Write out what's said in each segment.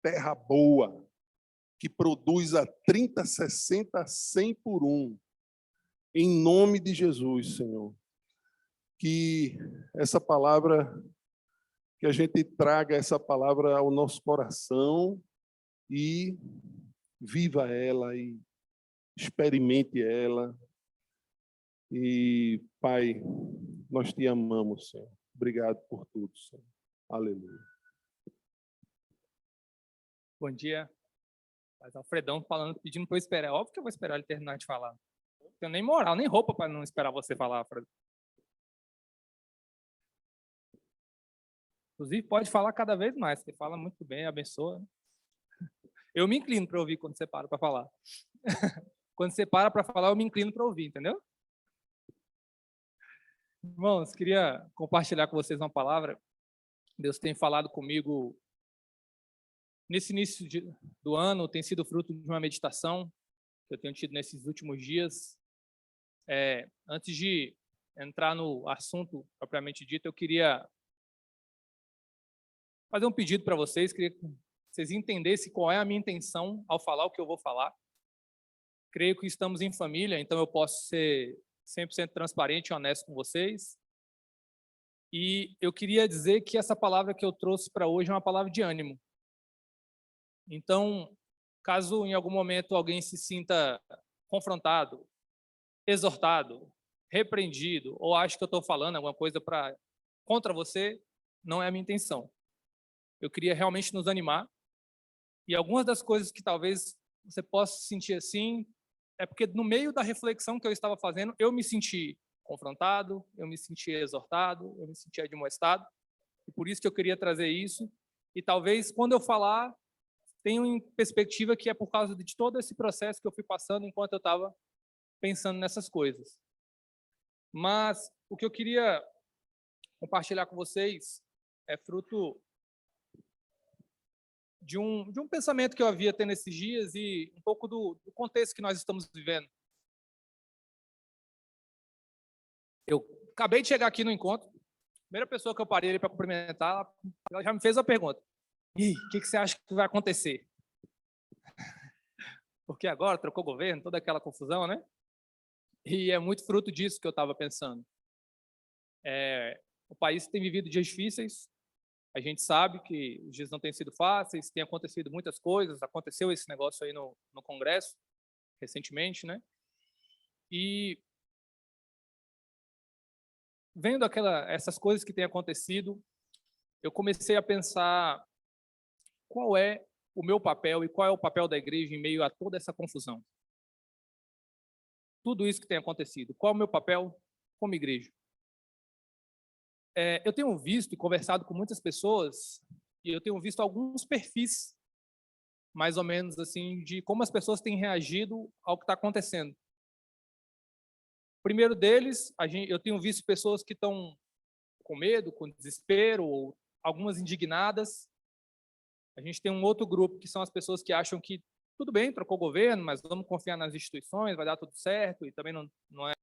terra boa, que produz a 30, 60, 100 por um. Em nome de Jesus, Senhor. Que essa palavra, que a gente traga essa palavra ao nosso coração e viva ela e experimente ela. E, Pai, nós te amamos, Senhor. Obrigado por tudo, Senhor. Aleluia. Bom dia. Mas Alfredão falando, pedindo para eu esperar. É óbvio que eu vou esperar ele terminar de falar. Não tenho nem moral, nem roupa para não esperar você falar, Alfredo. Inclusive, pode falar cada vez mais. Você fala muito bem, abençoa. Eu me inclino para ouvir quando você para para falar. Quando você para falar, eu me inclino para ouvir, entendeu? Irmãos, queria compartilhar com vocês uma palavra. Deus tem falado comigo nesse início do ano, tem sido fruto de uma meditação que eu tenho tido nesses últimos dias. Antes de entrar no assunto propriamente dito, eu queria fazer um pedido para vocês, queria que vocês entendessem qual é a minha intenção ao falar o que eu vou falar. Creio que estamos em família, então eu posso ser 100% transparente e honesto com vocês. E eu queria dizer que essa palavra que eu trouxe para hoje é uma palavra de ânimo. Então, caso em algum momento alguém se sinta confrontado, exortado, repreendido, ou ache que eu estou falando alguma coisa contra você, não é a minha intenção. Eu queria realmente nos animar. E algumas das coisas que talvez você possa sentir assim, é porque no meio da reflexão que eu estava fazendo, eu me senti confrontado, eu me senti exortado, eu me senti admoestado. E por isso que eu queria trazer isso. E talvez quando eu falar, tenho em perspectiva que é por causa de todo esse processo que eu fui passando enquanto eu estava pensando nessas coisas. Mas o que eu queria compartilhar com vocês é fruto de um pensamento que eu havia tendo esses dias e um pouco do contexto que nós estamos vivendo. Eu acabei de chegar aqui no encontro, a primeira pessoa que eu parei para cumprimentar, ela já me fez uma pergunta. E o que você acha que vai acontecer? Porque agora trocou governo, toda aquela confusão, né? E é muito fruto disso que eu estava pensando. O país tem vivido dias difíceis, a gente sabe que os dias não têm sido fáceis, tem acontecido muitas coisas, aconteceu esse negócio aí no Congresso, recentemente, né? E vendo essas coisas que têm acontecido, eu comecei a pensar qual é o meu papel e qual é o papel da igreja em meio a toda essa confusão. Tudo isso que tem acontecido, qual é o meu papel como igreja? Eu tenho visto e conversado com muitas pessoas e eu tenho visto alguns perfis, mais ou menos assim, de como as pessoas têm reagido ao que está acontecendo. O primeiro deles, eu tenho visto pessoas que estão com medo, com desespero, ou algumas indignadas. A gente tem um outro grupo que são as pessoas que acham que tudo bem, trocou o governo, mas vamos confiar nas instituições, vai dar tudo certo, e também não é.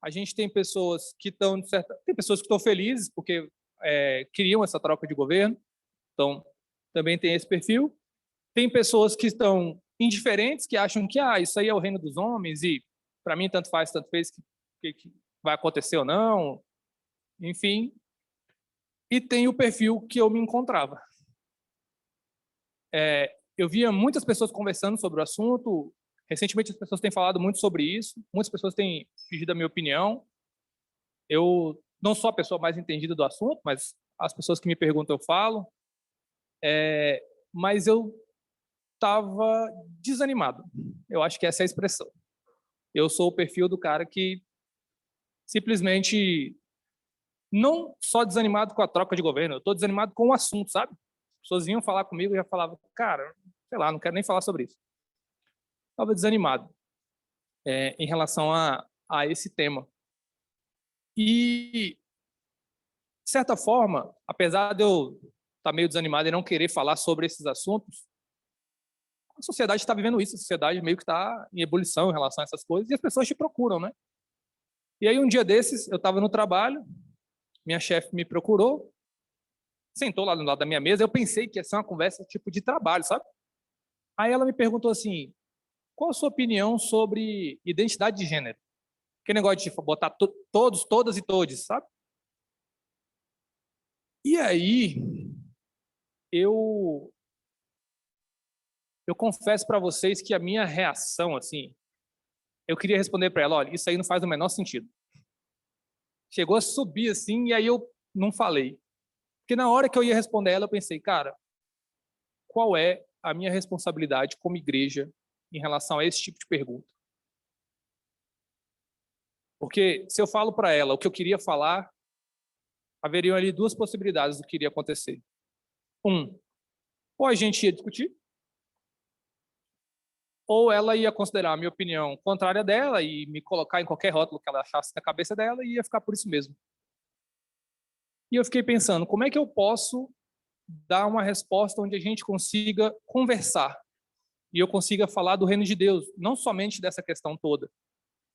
A gente tem pessoas que estão felizes porque queriam essa troca de governo, então também tem esse perfil. Tem pessoas que estão indiferentes, que acham que isso aí é o reino dos homens e para mim tanto faz, tanto fez que vai acontecer ou não, enfim. E tem o perfil que eu me encontrava. Eu via muitas pessoas conversando sobre o assunto. Recentemente as pessoas têm falado muito sobre isso, muitas pessoas têm pedido a minha opinião. Eu não sou a pessoa mais entendida do assunto, mas as pessoas que me perguntam eu falo. Mas eu estava desanimado. Eu acho que essa é a expressão. Eu sou o perfil do cara que simplesmente não só desanimado com a troca de governo, eu estou desanimado com o assunto, sabe? As pessoas vinham falar comigo e já falavam, cara, sei lá, não quero nem falar sobre isso. Estava desanimado em relação a esse tema. E, de certa forma, apesar de eu estar meio desanimado e não querer falar sobre esses assuntos, a sociedade está vivendo isso, a sociedade meio que está em ebulição em relação a essas coisas e as pessoas te procuram, né? E aí, um dia desses, eu estava no trabalho, minha chefe me procurou, sentou lá do lado da minha mesa, eu pensei que ia ser uma conversa tipo de trabalho, sabe? Aí ela me perguntou assim, qual a sua opinião sobre identidade de gênero? Que negócio de botar todos, todas e todes, sabe? E aí, eu confesso para vocês que a minha reação, assim, eu queria responder para ela, olha, isso aí não faz o menor sentido. Chegou a subir assim, e aí eu não falei. Porque na hora que eu ia responder ela, eu pensei, cara, qual é a minha responsabilidade como igreja em relação a esse tipo de pergunta? Porque se eu falo para ela o que eu queria falar, haveriam ali duas possibilidades do que iria acontecer. Ou a gente ia discutir, ou ela ia considerar a minha opinião contrária dela e me colocar em qualquer rótulo que ela achasse na cabeça dela e ia ficar por isso mesmo. E eu fiquei pensando, como é que eu posso dar uma resposta onde a gente consiga conversar e eu consiga falar do reino de Deus, não somente dessa questão toda.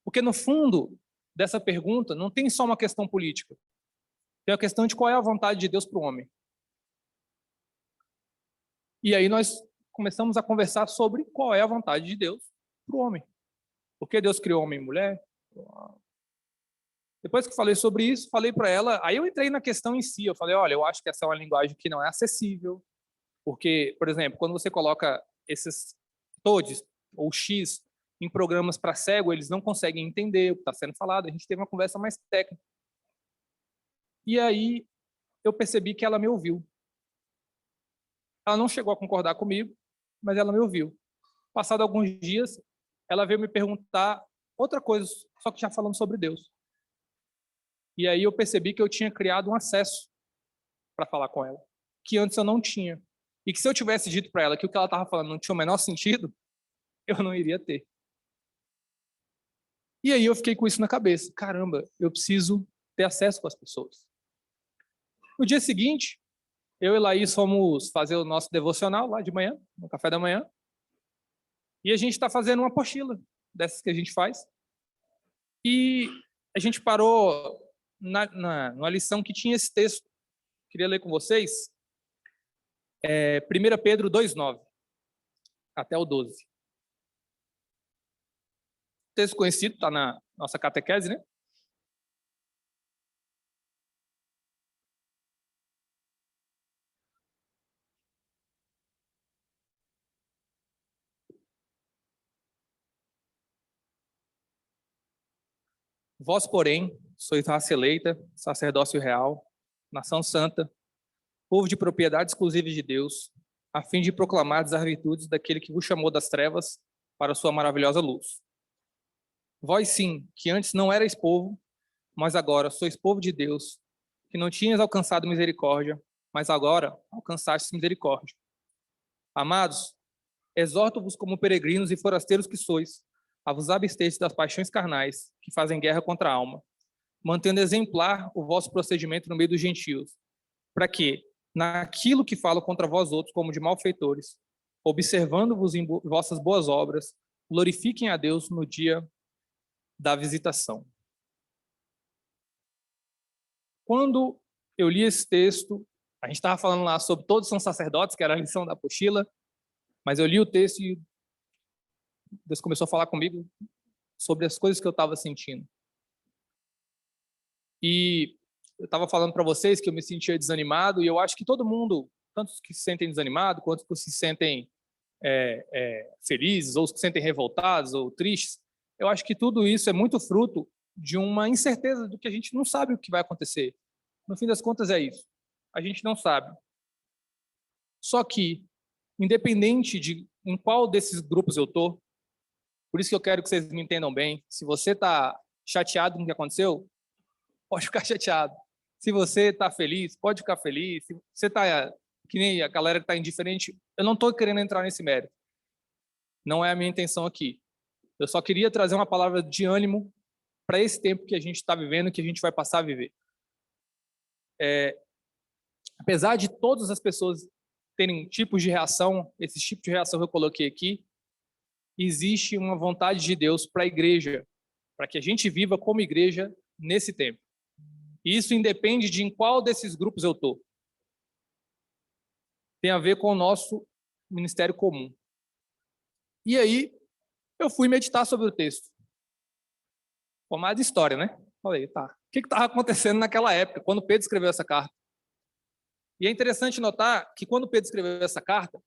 Porque no fundo dessa pergunta não tem só uma questão política, tem a questão de qual é a vontade de Deus para o homem. E aí nós começamos a conversar sobre qual é a vontade de Deus para o homem. Por que Deus criou homem e mulher? Depois que falei sobre isso, falei para ela, aí eu entrei na questão em si, eu falei, olha, eu acho que essa é uma linguagem que não é acessível, porque, por exemplo, quando você coloca esses todes ou X em programas para cego, eles não conseguem entender o que está sendo falado, a gente teve uma conversa mais técnica. E aí eu percebi que ela me ouviu. Ela não chegou a concordar comigo, mas ela me ouviu. Passado alguns dias, ela veio me perguntar outra coisa, só que já falando sobre Deus. E aí eu percebi que eu tinha criado um acesso para falar com ela, que antes eu não tinha. E que se eu tivesse dito para ela que o que ela estava falando não tinha o menor sentido, eu não iria ter. E aí eu fiquei com isso na cabeça. Caramba, eu preciso ter acesso com as pessoas. No dia seguinte, eu e Laís fomos fazer o nosso devocional lá de manhã, no café da manhã. E a gente está fazendo uma apostila dessas que a gente faz. E a gente parou numa lição que tinha esse texto. Queria ler com vocês. 1 Pedro 2,9 até o 12. Texto conhecido, está na nossa catequese, né? Vós, porém, sois raça eleita, sacerdócio real, nação santa, povo de propriedade exclusiva de Deus, a fim de proclamar as virtudes daquele que vos chamou das trevas para a sua maravilhosa luz. Vós sim, que antes não erais povo, mas agora sois povo de Deus, que não tinhas alcançado misericórdia, mas agora alcançastes misericórdia. Amados, exorto-vos como peregrinos e forasteiros que sois, a vos absterdes das paixões carnais, que fazem guerra contra a alma, mantendo exemplar o vosso procedimento no meio dos gentios, para que, naquilo que falo contra vós outros como de malfeitores, observando-vos em vossas boas obras, glorifiquem a Deus no dia da visitação. Quando eu li esse texto, a gente estava falando lá sobre todos são sacerdotes, que era a lição da apostila, mas eu li o texto e Deus começou a falar comigo sobre as coisas que eu estava sentindo. E eu estava falando para vocês que eu me sentia desanimado, e eu acho que todo mundo, tanto os que se sentem desanimados, quanto os que se sentem felizes, ou os que se sentem revoltados ou tristes, eu acho que tudo isso é muito fruto de uma incerteza do que a gente não sabe o que vai acontecer. No fim das contas é isso. A gente não sabe. Só que, independente de em qual desses grupos eu estou, por isso que eu quero que vocês me entendam bem, se você está chateado com o que aconteceu, pode ficar chateado. Se você está feliz, pode ficar feliz. Se você está que nem a galera que está indiferente, eu não estou querendo entrar nesse mérito. Não é a minha intenção aqui. Eu só queria trazer uma palavra de ânimo para esse tempo que a gente está vivendo, que a gente vai passar a viver. Apesar de todas as pessoas terem tipos de reação, esse tipo de reação que eu coloquei aqui, existe uma vontade de Deus para a igreja, para que a gente viva como igreja nesse tempo. E isso independe de em qual desses grupos eu estou. tem a ver com o nosso ministério comum. E aí, eu fui meditar sobre o texto. Formado em história, né? Falei, tá, o que estava acontecendo naquela época, quando Pedro escreveu essa carta? E é interessante notar que quando Pedro escreveu essa carta,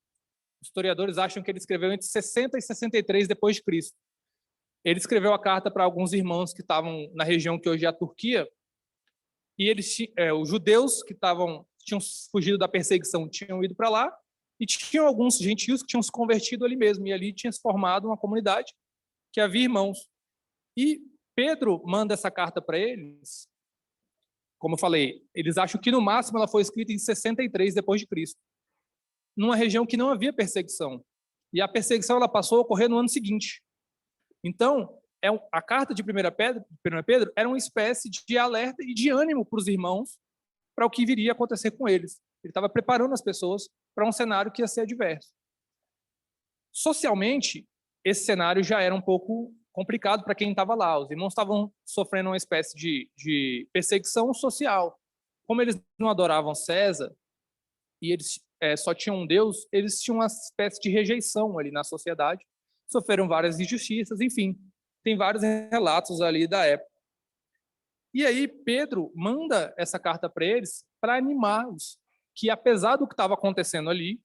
os historiadores acham que ele escreveu entre 60 e 63 depois de Cristo. Ele escreveu a carta para alguns irmãos que estavam na região que hoje é a Turquia, e eles, os judeus que tinham fugido da perseguição tinham ido para lá, e tinham alguns gentios que tinham se convertido ali mesmo, e ali tinha se formado uma comunidade que havia irmãos. E Pedro manda essa carta para eles, como eu falei, eles acham que no máximo ela foi escrita em 63 depois de Cristo, numa região que não havia perseguição. E a perseguição ela passou a ocorrer no ano seguinte. Então, a carta de 1 Pedro era uma espécie de alerta e de ânimo para os irmãos para o que viria a acontecer com eles. Ele estava preparando as pessoas para um cenário que ia ser adverso. Socialmente, esse cenário já era um pouco complicado para quem estava lá. Os irmãos estavam sofrendo uma espécie de perseguição social. Como eles não adoravam César e eles só tinham um Deus, eles tinham uma espécie de rejeição ali na sociedade. Sofreram várias injustiças, enfim. Tem vários relatos ali da época. E aí Pedro manda essa carta para eles para animá-los, que apesar do que estava acontecendo ali,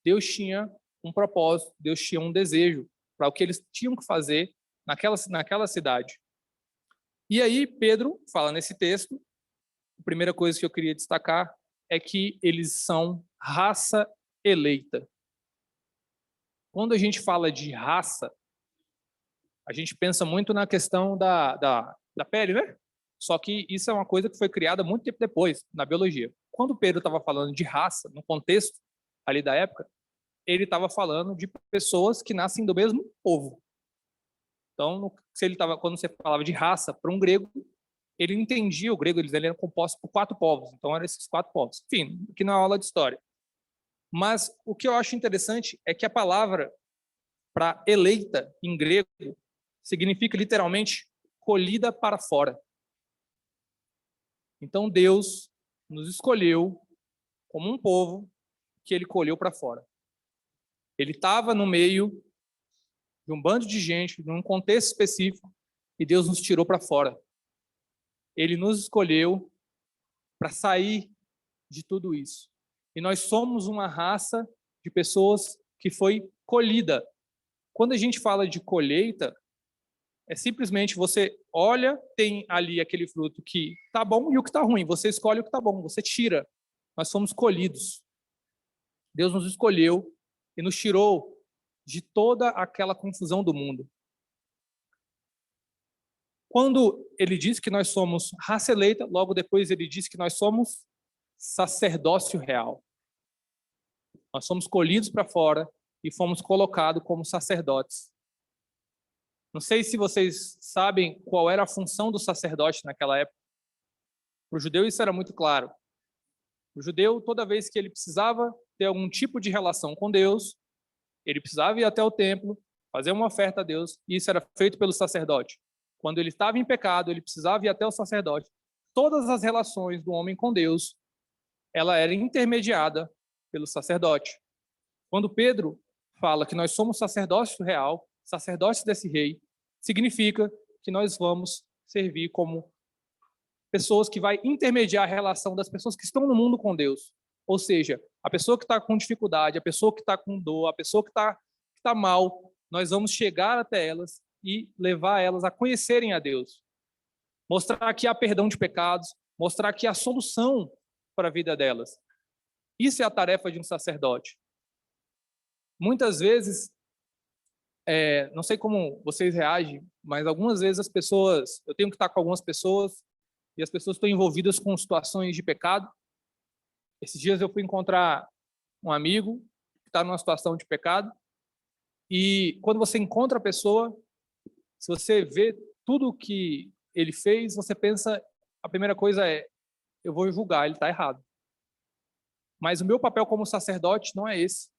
Deus tinha um propósito, Deus tinha um desejo para o que eles tinham que fazer naquela cidade. E aí Pedro fala nesse texto, a primeira coisa que eu queria destacar é que eles são raça eleita. Quando a gente fala de raça, a gente pensa muito na questão da pele, né? Só que isso é uma coisa que foi criada muito tempo depois, na biologia. Quando Pedro estava falando de raça, no contexto ali da época, ele estava falando de pessoas que nascem do mesmo povo. Então, quando você falava de raça para um grego, ele entendia o grego, ele era composto por 4 povos. Então, eram esses 4 povos. Enfim, aqui não é aula de história. Mas o que eu acho interessante é que a palavra para eleita em grego significa literalmente colhida para fora. Então Deus nos escolheu como um povo que ele colheu para fora. Ele estava no meio de um bando de gente, num contexto específico, e Deus nos tirou para fora. Ele nos escolheu para sair de tudo isso. E nós somos uma raça de pessoas que foi colhida. Quando a gente fala de colheita, é simplesmente você olha, tem ali aquele fruto que está bom e o que está ruim. Você escolhe o que está bom, você tira. Nós somos colhidos. Deus nos escolheu e nos tirou de toda aquela confusão do mundo. Quando ele diz que nós somos raça eleita, logo depois ele diz que nós somos sacerdócio real. Nós somos colhidos para fora e fomos colocados como sacerdotes. Não sei se vocês sabem qual era a função do sacerdote naquela época. Para o judeu isso era muito claro. O judeu, toda vez que ele precisava ter algum tipo de relação com Deus, ele precisava ir até o templo, fazer uma oferta a Deus, e isso era feito pelo sacerdote. Quando ele estava em pecado, ele precisava ir até o sacerdote. Todas as relações do homem com Deus, ela era intermediada pelo sacerdote. Quando Pedro fala que nós somos sacerdócio real, sacerdotes desse rei, significa que nós vamos servir como pessoas que vai intermediar a relação das pessoas que estão no mundo com Deus. Ou seja, a pessoa que está com dificuldade, a pessoa que está com dor, a pessoa que está mal, nós vamos chegar até elas e levar elas a conhecerem a Deus. Mostrar que há perdão de pecados, mostrar que há solução para a vida delas. Isso é a tarefa de um sacerdote. Muitas vezes, não sei como vocês reagem, mas algumas vezes eu tenho que estar com algumas pessoas e as pessoas estão envolvidas com situações de pecado. Esses dias eu fui encontrar um amigo que está numa situação de pecado e quando você encontra a pessoa, se você vê tudo o que ele fez, você pensa, a primeira coisa é, eu vou julgar, ele está errado. Mas o meu papel como sacerdote não é esse.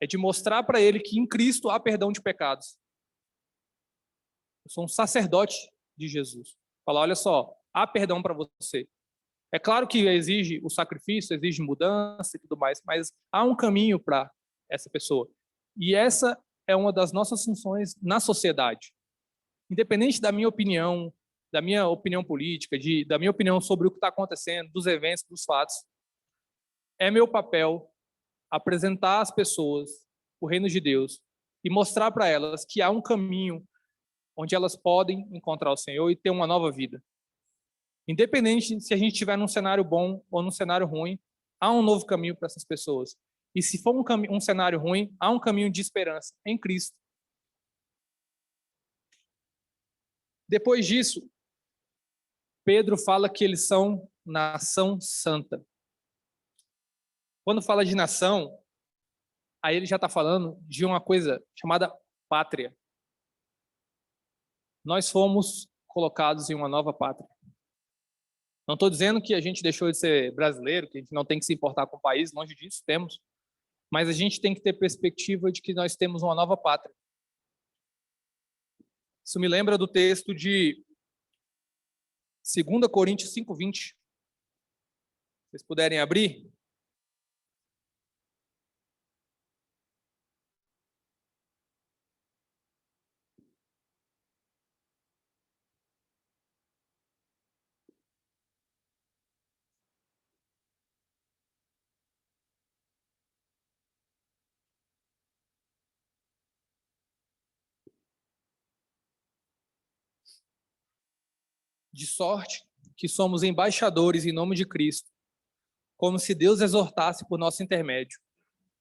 É de mostrar para ele que em Cristo há perdão de pecados. Eu sou um sacerdote de Jesus. Falar, olha só, há perdão para você. É claro que exige o sacrifício, exige mudança e tudo mais, mas há um caminho para essa pessoa. E essa é uma das nossas funções na sociedade. Independente da minha opinião política, da minha opinião sobre o que está acontecendo, dos eventos, dos fatos, é meu papel apresentar às pessoas o reino de Deus e mostrar para elas que há um caminho onde elas podem encontrar o Senhor e ter uma nova vida. Independente se a gente estiver num cenário bom ou num cenário ruim, há um novo caminho para essas pessoas. E se for um cenário ruim, há um caminho de esperança em Cristo. Depois disso, Pedro fala que eles são nação santa. Quando fala de nação, aí ele já está falando de uma coisa chamada pátria. Nós fomos colocados em uma nova pátria. Não estou dizendo que a gente deixou de ser brasileiro, que a gente não tem que se importar com o país, longe disso, temos. Mas a gente tem que ter perspectiva de que nós temos uma nova pátria. Isso me lembra do texto de 2 Coríntios 5:20. Se vocês puderem abrir. De sorte que somos embaixadores em nome de Cristo, como se Deus exortasse por nosso intermédio.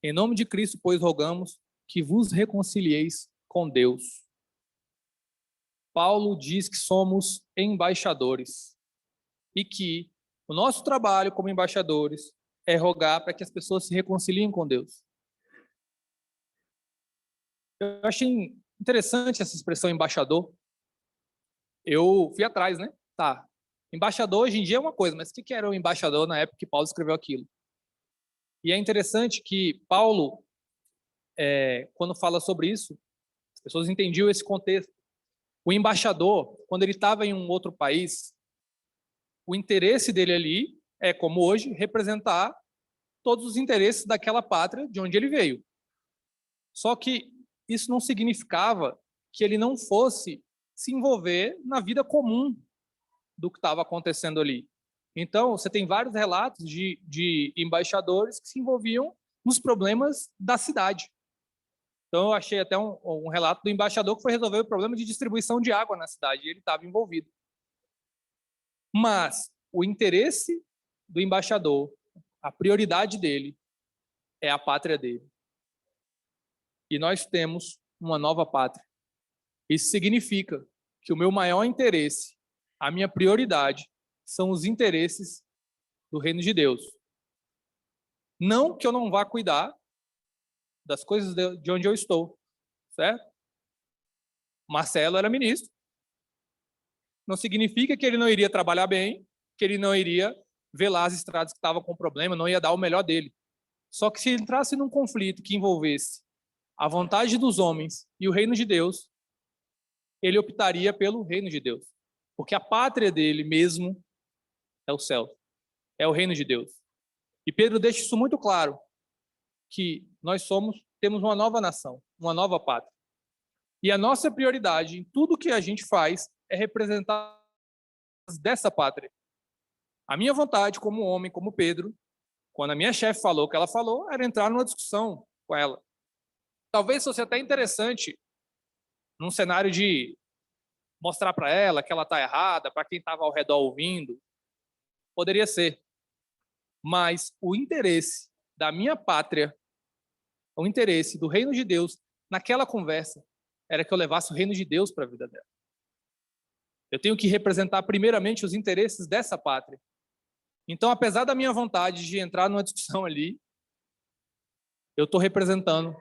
Em nome de Cristo, pois, rogamos que vos reconcilieis com Deus. Paulo diz que somos embaixadores e que o nosso trabalho como embaixadores é rogar para que as pessoas se reconciliem com Deus. Eu achei interessante essa expressão embaixador. Eu fui atrás, né? Tá. Embaixador hoje em dia é uma coisa, mas o que era o embaixador na época que Paulo escreveu aquilo? E é interessante que Paulo, quando fala sobre isso, as pessoas entendiam esse contexto. O embaixador, quando ele estava em um outro país, o interesse dele ali é, como hoje, representar todos os interesses daquela pátria de onde ele veio. Só que isso não significava que ele não fosse se envolver na vida comum do que estava acontecendo ali. Então, você tem vários relatos de embaixadores que se envolviam nos problemas da cidade. Então, eu achei até um relato do embaixador que foi resolver o problema de distribuição de água na cidade, e ele estava envolvido. Mas o interesse do embaixador, a prioridade dele, é a pátria dele. E nós temos uma nova pátria. Isso significa que o meu maior interesse, a minha prioridade, são os interesses do reino de Deus. Não que eu não vá cuidar das coisas de onde eu estou, certo? Marcelo era ministro. Não significa que ele não iria trabalhar bem, que ele não iria ver lá as estradas que estavam com problema, não ia dar o melhor dele. Só que se entrasse num conflito que envolvesse a vontade dos homens e o reino de Deus, ele optaria pelo reino de Deus. Porque a pátria dele mesmo é o céu, é o reino de Deus. E Pedro deixa isso muito claro, que nós temos uma nova nação, uma nova pátria. E a nossa prioridade em tudo que a gente faz é representar dessa pátria. A minha vontade como homem, como Pedro, quando a minha chefe falou o que ela falou, era entrar numa discussão com ela. Talvez fosse até interessante, num cenário de mostrar para ela que ela está errada, para quem estava ao redor ouvindo, poderia ser. Mas o interesse da minha pátria, o interesse do reino de Deus, naquela conversa, era que eu levasse o reino de Deus para a vida dela. Eu tenho que representar primeiramente os interesses dessa pátria. Então, apesar da minha vontade de entrar numa discussão ali, eu estou representando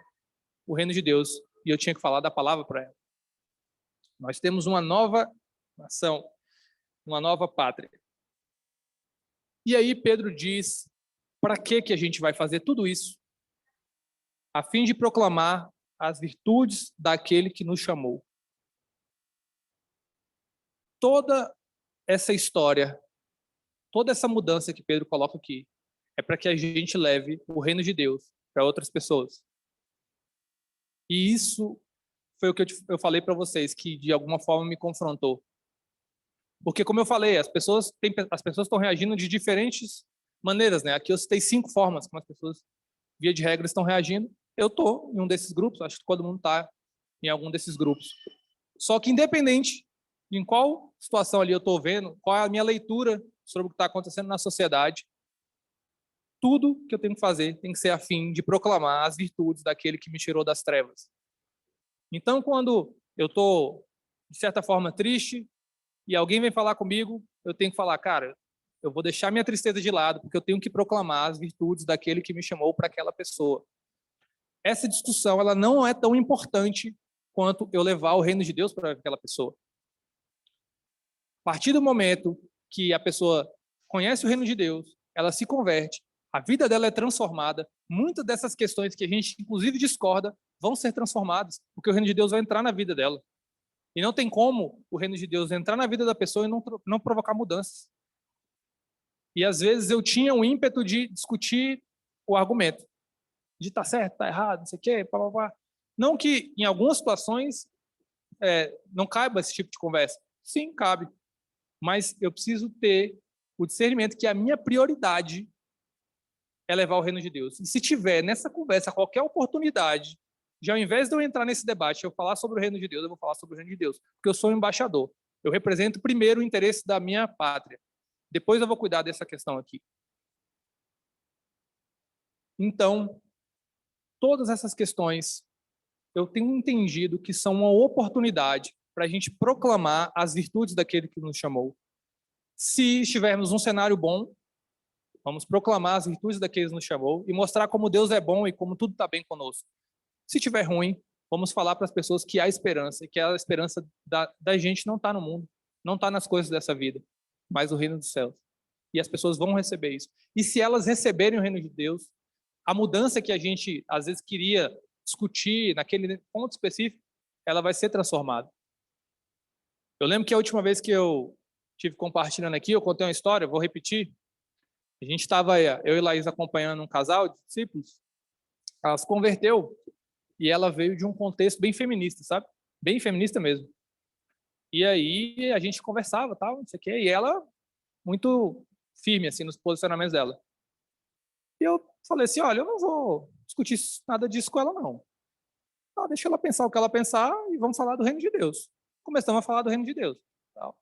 o reino de Deus e eu tinha que falar da palavra para ela. Nós temos uma nova nação, uma nova pátria. E aí Pedro diz, para que a gente vai fazer tudo isso? A fim de proclamar as virtudes daquele que nos chamou. Toda essa história toda essa mudança que Pedro coloca aqui é para que a gente leve o reino de Deus para outras pessoas. E isso foi o que eu falei para vocês, que de alguma forma me confrontou. Porque, como eu falei, as pessoas estão reagindo de diferentes maneiras, né? Aqui eu citei 5 formas como as pessoas, via de regra, estão reagindo. Eu estou em um desses grupos, acho que todo mundo está em algum desses grupos. Só que, independente de em qual situação ali eu estou vendo, qual é a minha leitura sobre o que está acontecendo na sociedade, tudo que eu tenho que fazer tem que ser a fim de proclamar as virtudes daquele que me tirou das trevas. Então, quando eu estou, de certa forma, triste, e alguém vem falar comigo, eu tenho que falar, cara, eu vou deixar minha tristeza de lado, porque eu tenho que proclamar as virtudes daquele que me chamou para aquela pessoa. Essa discussão, ela não é tão importante quanto eu levar o reino de Deus para aquela pessoa. A partir do momento que a pessoa conhece o reino de Deus, ela se converte, a vida dela é transformada, muitas dessas questões que a gente, inclusive, discorda, vão ser transformadas, porque o reino de Deus vai entrar na vida dela. E não tem como o reino de Deus entrar na vida da pessoa e não provocar mudanças. E às vezes eu tinha um ímpeto de discutir o argumento, de tá certo, tá errado, não sei o quê, pá, pá, pá. Não que em algumas situações não caiba esse tipo de conversa. Sim, cabe. Mas eu preciso ter o discernimento que a minha prioridade é levar o reino de Deus. E se tiver nessa conversa qualquer oportunidade, já ao invés de eu entrar nesse debate, eu falar sobre o reino de Deus, eu vou falar sobre o reino de Deus, porque eu sou um embaixador. Eu represento primeiro o interesse da minha pátria. Depois eu vou cuidar dessa questão aqui. Então, todas essas questões, eu tenho entendido que são uma oportunidade para a gente proclamar as virtudes daquele que nos chamou. Se estivermos num cenário bom, vamos proclamar as virtudes daquele que nos chamou e mostrar como Deus é bom e como tudo está bem conosco. Se estiver ruim, vamos falar para as pessoas que há esperança, e que a esperança da gente não está no mundo, não está nas coisas dessa vida, mas no reino dos céus. E as pessoas vão receber isso. E se elas receberem o reino de Deus, a mudança que a gente, às vezes, queria discutir naquele ponto específico, ela vai ser transformada. Eu lembro que a última vez que eu estive compartilhando aqui, eu contei uma história, vou repetir. A gente estava, eu e Laís, acompanhando um casal de discípulos. Ela se converteu e ela veio de um contexto bem feminista, sabe? Bem feminista mesmo. E aí a gente conversava, tal, não sei o quê, e ela muito firme assim nos posicionamentos dela. E eu falei assim, olha, eu não vou discutir nada disso com ela não. Deixa ela pensar o que ela pensar e vamos falar do reino de Deus. Começamos a falar do reino de Deus. Tal.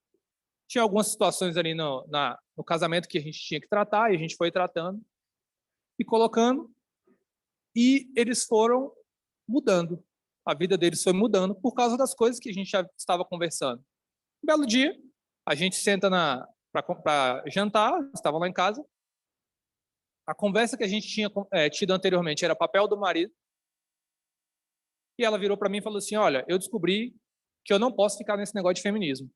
Tinha algumas situações ali no casamento que a gente tinha que tratar, e a gente foi tratando e colocando, e eles foram mudando. A vida deles foi mudando por causa das coisas que a gente já estava conversando. Um belo dia, a gente senta para jantar, estava lá em casa. A conversa que a gente tinha tido anteriormente era papel do marido. E ela virou para mim e falou assim, olha, eu descobri que eu não posso ficar nesse negócio de feminismo.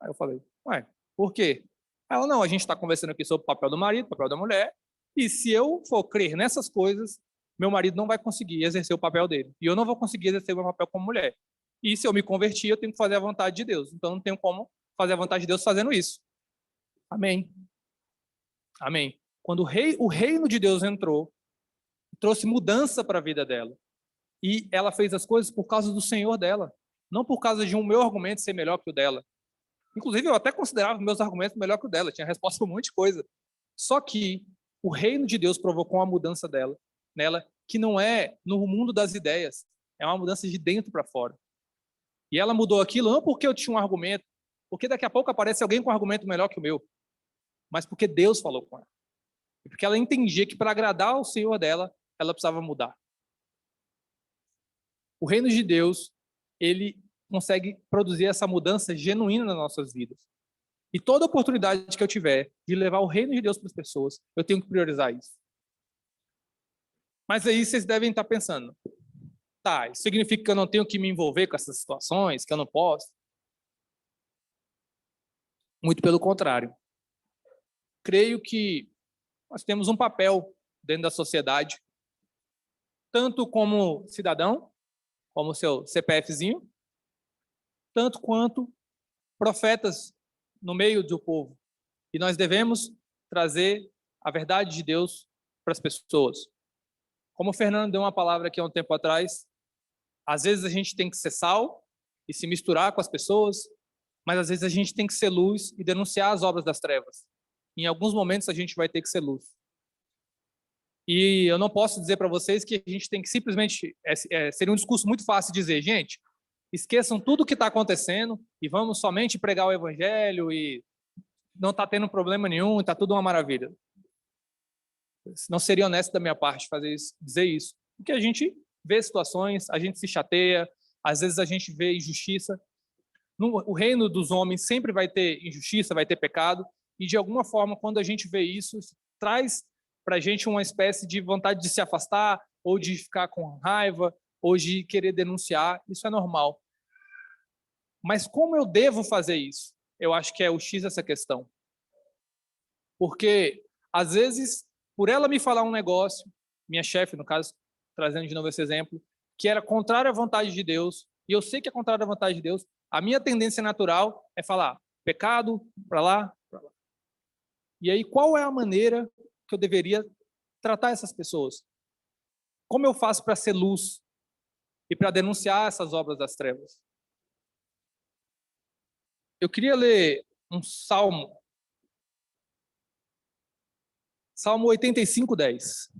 Aí eu falei, ué, por quê? Ela, não, a gente está conversando aqui sobre o papel do marido, o papel da mulher, e se eu for crer nessas coisas, meu marido não vai conseguir exercer o papel dele. E eu não vou conseguir exercer o meu papel como mulher. E se eu me convertir, eu tenho que fazer a vontade de Deus. Então não tenho como fazer a vontade de Deus fazendo isso. Amém. Amém. Quando o reino de Deus entrou, trouxe mudança para a vida dela. E ela fez as coisas por causa do Senhor dela, não por causa de um meu argumento ser melhor que o dela. Inclusive, eu até considerava meus argumentos melhor que o dela, tinha resposta para um monte de coisa. Só que o reino de Deus provocou uma mudança nela, que não é no mundo das ideias, é uma mudança de dentro para fora. E ela mudou aquilo não porque eu tinha um argumento, porque daqui a pouco aparece alguém com um argumento melhor que o meu, mas porque Deus falou com ela. E porque ela entendia que para agradar o Senhor dela, ela precisava mudar. O reino de Deus, ele consegue produzir essa mudança genuína nas nossas vidas. E toda oportunidade que eu tiver de levar o reino de Deus para as pessoas, eu tenho que priorizar isso. Mas aí vocês devem estar pensando, tá, isso significa que eu não tenho que me envolver com essas situações, que eu não posso? Muito pelo contrário. Creio que nós temos um papel dentro da sociedade, tanto como cidadão, como seu CPFzinho, tanto quanto profetas no meio do povo. E nós devemos trazer a verdade de Deus para as pessoas. Como o Fernando deu uma palavra aqui há um tempo atrás, às vezes a gente tem que ser sal e se misturar com as pessoas, mas às vezes a gente tem que ser luz e denunciar as obras das trevas. Em alguns momentos a gente vai ter que ser luz. E eu não posso dizer para vocês que a gente tem que simplesmente... seria um discurso muito fácil dizer, gente, esqueçam tudo o que está acontecendo e vamos somente pregar o evangelho e não está tendo problema nenhum, está tudo uma maravilha. Não seria honesto da minha parte fazer isso, dizer isso. Porque a gente vê situações, a gente se chateia, às vezes a gente vê injustiça. O reino dos homens sempre vai ter injustiça, vai ter pecado, e de alguma forma, quando a gente vê isso, traz para a gente uma espécie de vontade de se afastar, ou de ficar com raiva, ou de querer denunciar. Isso é normal. Mas como eu devo fazer isso? Eu acho que é o X dessa questão. Porque, às vezes, por ela me falar um negócio, minha chefe, no caso, trazendo de novo esse exemplo, que era contrário à vontade de Deus, e eu sei que é contrário à vontade de Deus, a minha tendência natural é falar, pecado, para lá, para lá. E aí, qual é a maneira que eu deveria tratar essas pessoas? Como eu faço para ser luz e para denunciar essas obras das trevas? Eu queria ler um salmo. Salmo 85:10.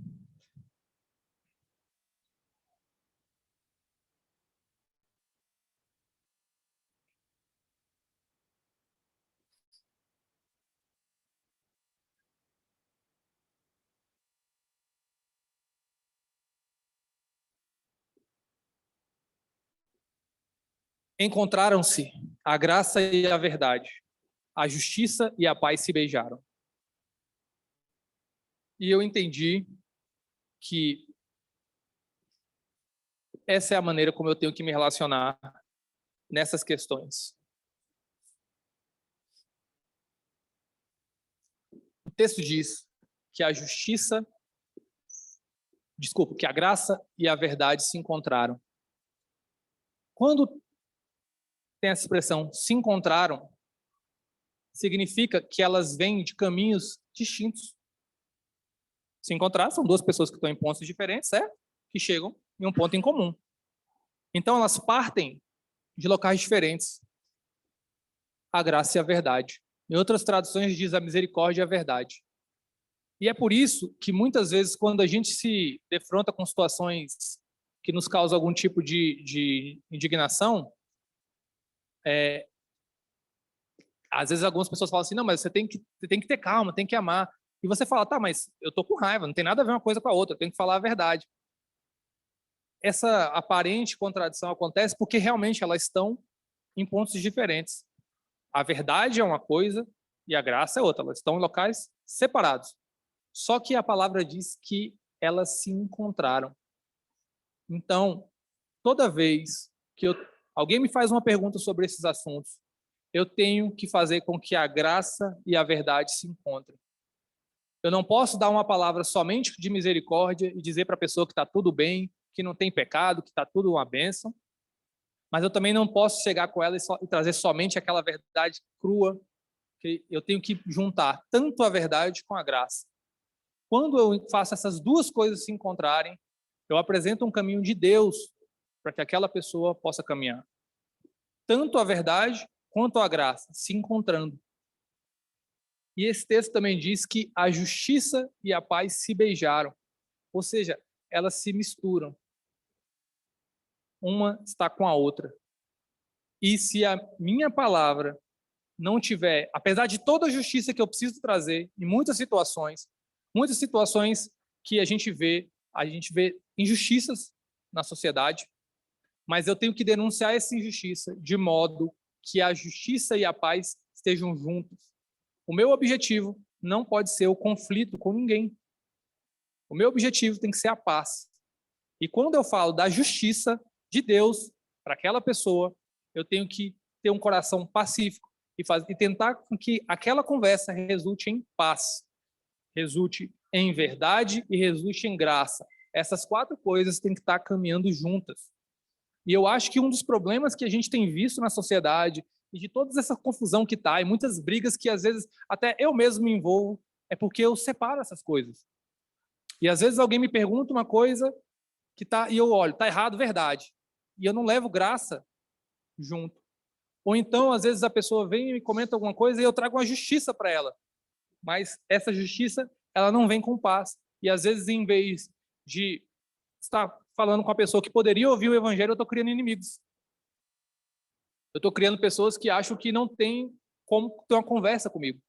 Encontraram-se a graça e a verdade, a justiça e a paz se beijaram. E eu entendi que essa é a maneira como eu tenho que me relacionar nessas questões. O texto diz que que a graça e a verdade se encontraram. Quando tem essa expressão, se encontraram, significa que elas vêm de caminhos distintos. Se encontrar, são duas pessoas que estão em pontos diferentes, certo? Que chegam em um ponto em comum. Então, elas partem de locais diferentes. A graça e a verdade. Em outras traduções diz a misericórdia e a verdade. E é por isso que muitas vezes, quando a gente se defronta com situações que nos causam algum tipo de indignação, às vezes algumas pessoas falam assim, não, mas você tem que ter calma, tem que amar. E você fala, tá, mas eu tô com raiva, não tem nada a ver uma coisa com a outra, eu tenho que falar a verdade. Essa aparente contradição acontece porque realmente elas estão em pontos diferentes. A verdade é uma coisa e a graça é outra, elas estão em locais separados. Só que a palavra diz que elas se encontraram. Então, toda vez que alguém me faz uma pergunta sobre esses assuntos, eu tenho que fazer com que a graça e a verdade se encontrem. Eu não posso dar uma palavra somente de misericórdia e dizer para a pessoa que está tudo bem, que não tem pecado, que está tudo uma bênção, mas eu também não posso chegar com ela e trazer somente aquela verdade crua, que eu tenho que juntar tanto a verdade com a graça. Quando eu faço essas duas coisas se encontrarem, eu apresento um caminho de Deus para que aquela pessoa possa caminhar. Tanto a verdade quanto a graça se encontrando. E esse texto também diz que a justiça e a paz se beijaram. Ou seja, elas se misturam. Uma está com a outra. E se a minha palavra não tiver, apesar de toda a justiça que eu preciso trazer, em muitas situações que a gente vê injustiças na sociedade, mas eu tenho que denunciar essa injustiça de modo que a justiça e a paz estejam juntos. O meu objetivo não pode ser o conflito com ninguém. O meu objetivo tem que ser a paz. E quando eu falo da justiça de Deus para aquela pessoa, eu tenho que ter um coração pacífico e tentar com que aquela conversa resulte em paz, resulte em verdade e resulte em graça. Essas quatro coisas têm que estar caminhando juntas. E eu acho que um dos problemas que a gente tem visto na sociedade e de toda essa confusão que tá, e muitas brigas que às vezes até eu mesmo me envolvo, é porque eu separo essas coisas. E às vezes alguém me pergunta uma coisa que tá, e eu olho, tá errado, verdade. E eu não levo graça junto. Ou então, às vezes a pessoa vem e me comenta alguma coisa e eu trago uma justiça para ela. Mas essa justiça, ela não vem com paz. E às vezes, em vez de estar falando com a pessoa que poderia ouvir o evangelho, eu estou criando inimigos. Eu estou criando pessoas que acham que não tem como ter uma conversa comigo.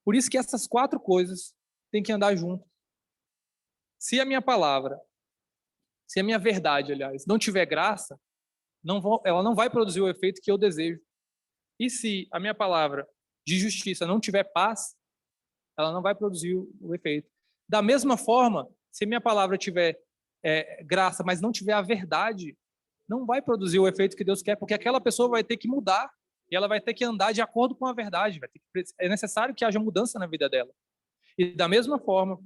Por isso que essas 4 coisas têm que andar juntas. Se a minha palavra, se a minha verdade, aliás, não tiver graça, ela não vai produzir o efeito que eu desejo. E se a minha palavra de justiça não tiver paz, ela não vai produzir o efeito. Da mesma forma, se a minha palavra tiver graça, mas não tiver a verdade, não vai produzir o efeito que Deus quer, porque aquela pessoa vai ter que mudar e ela vai ter que andar de acordo com a verdade. É necessário que haja mudança na vida dela. E da mesma forma,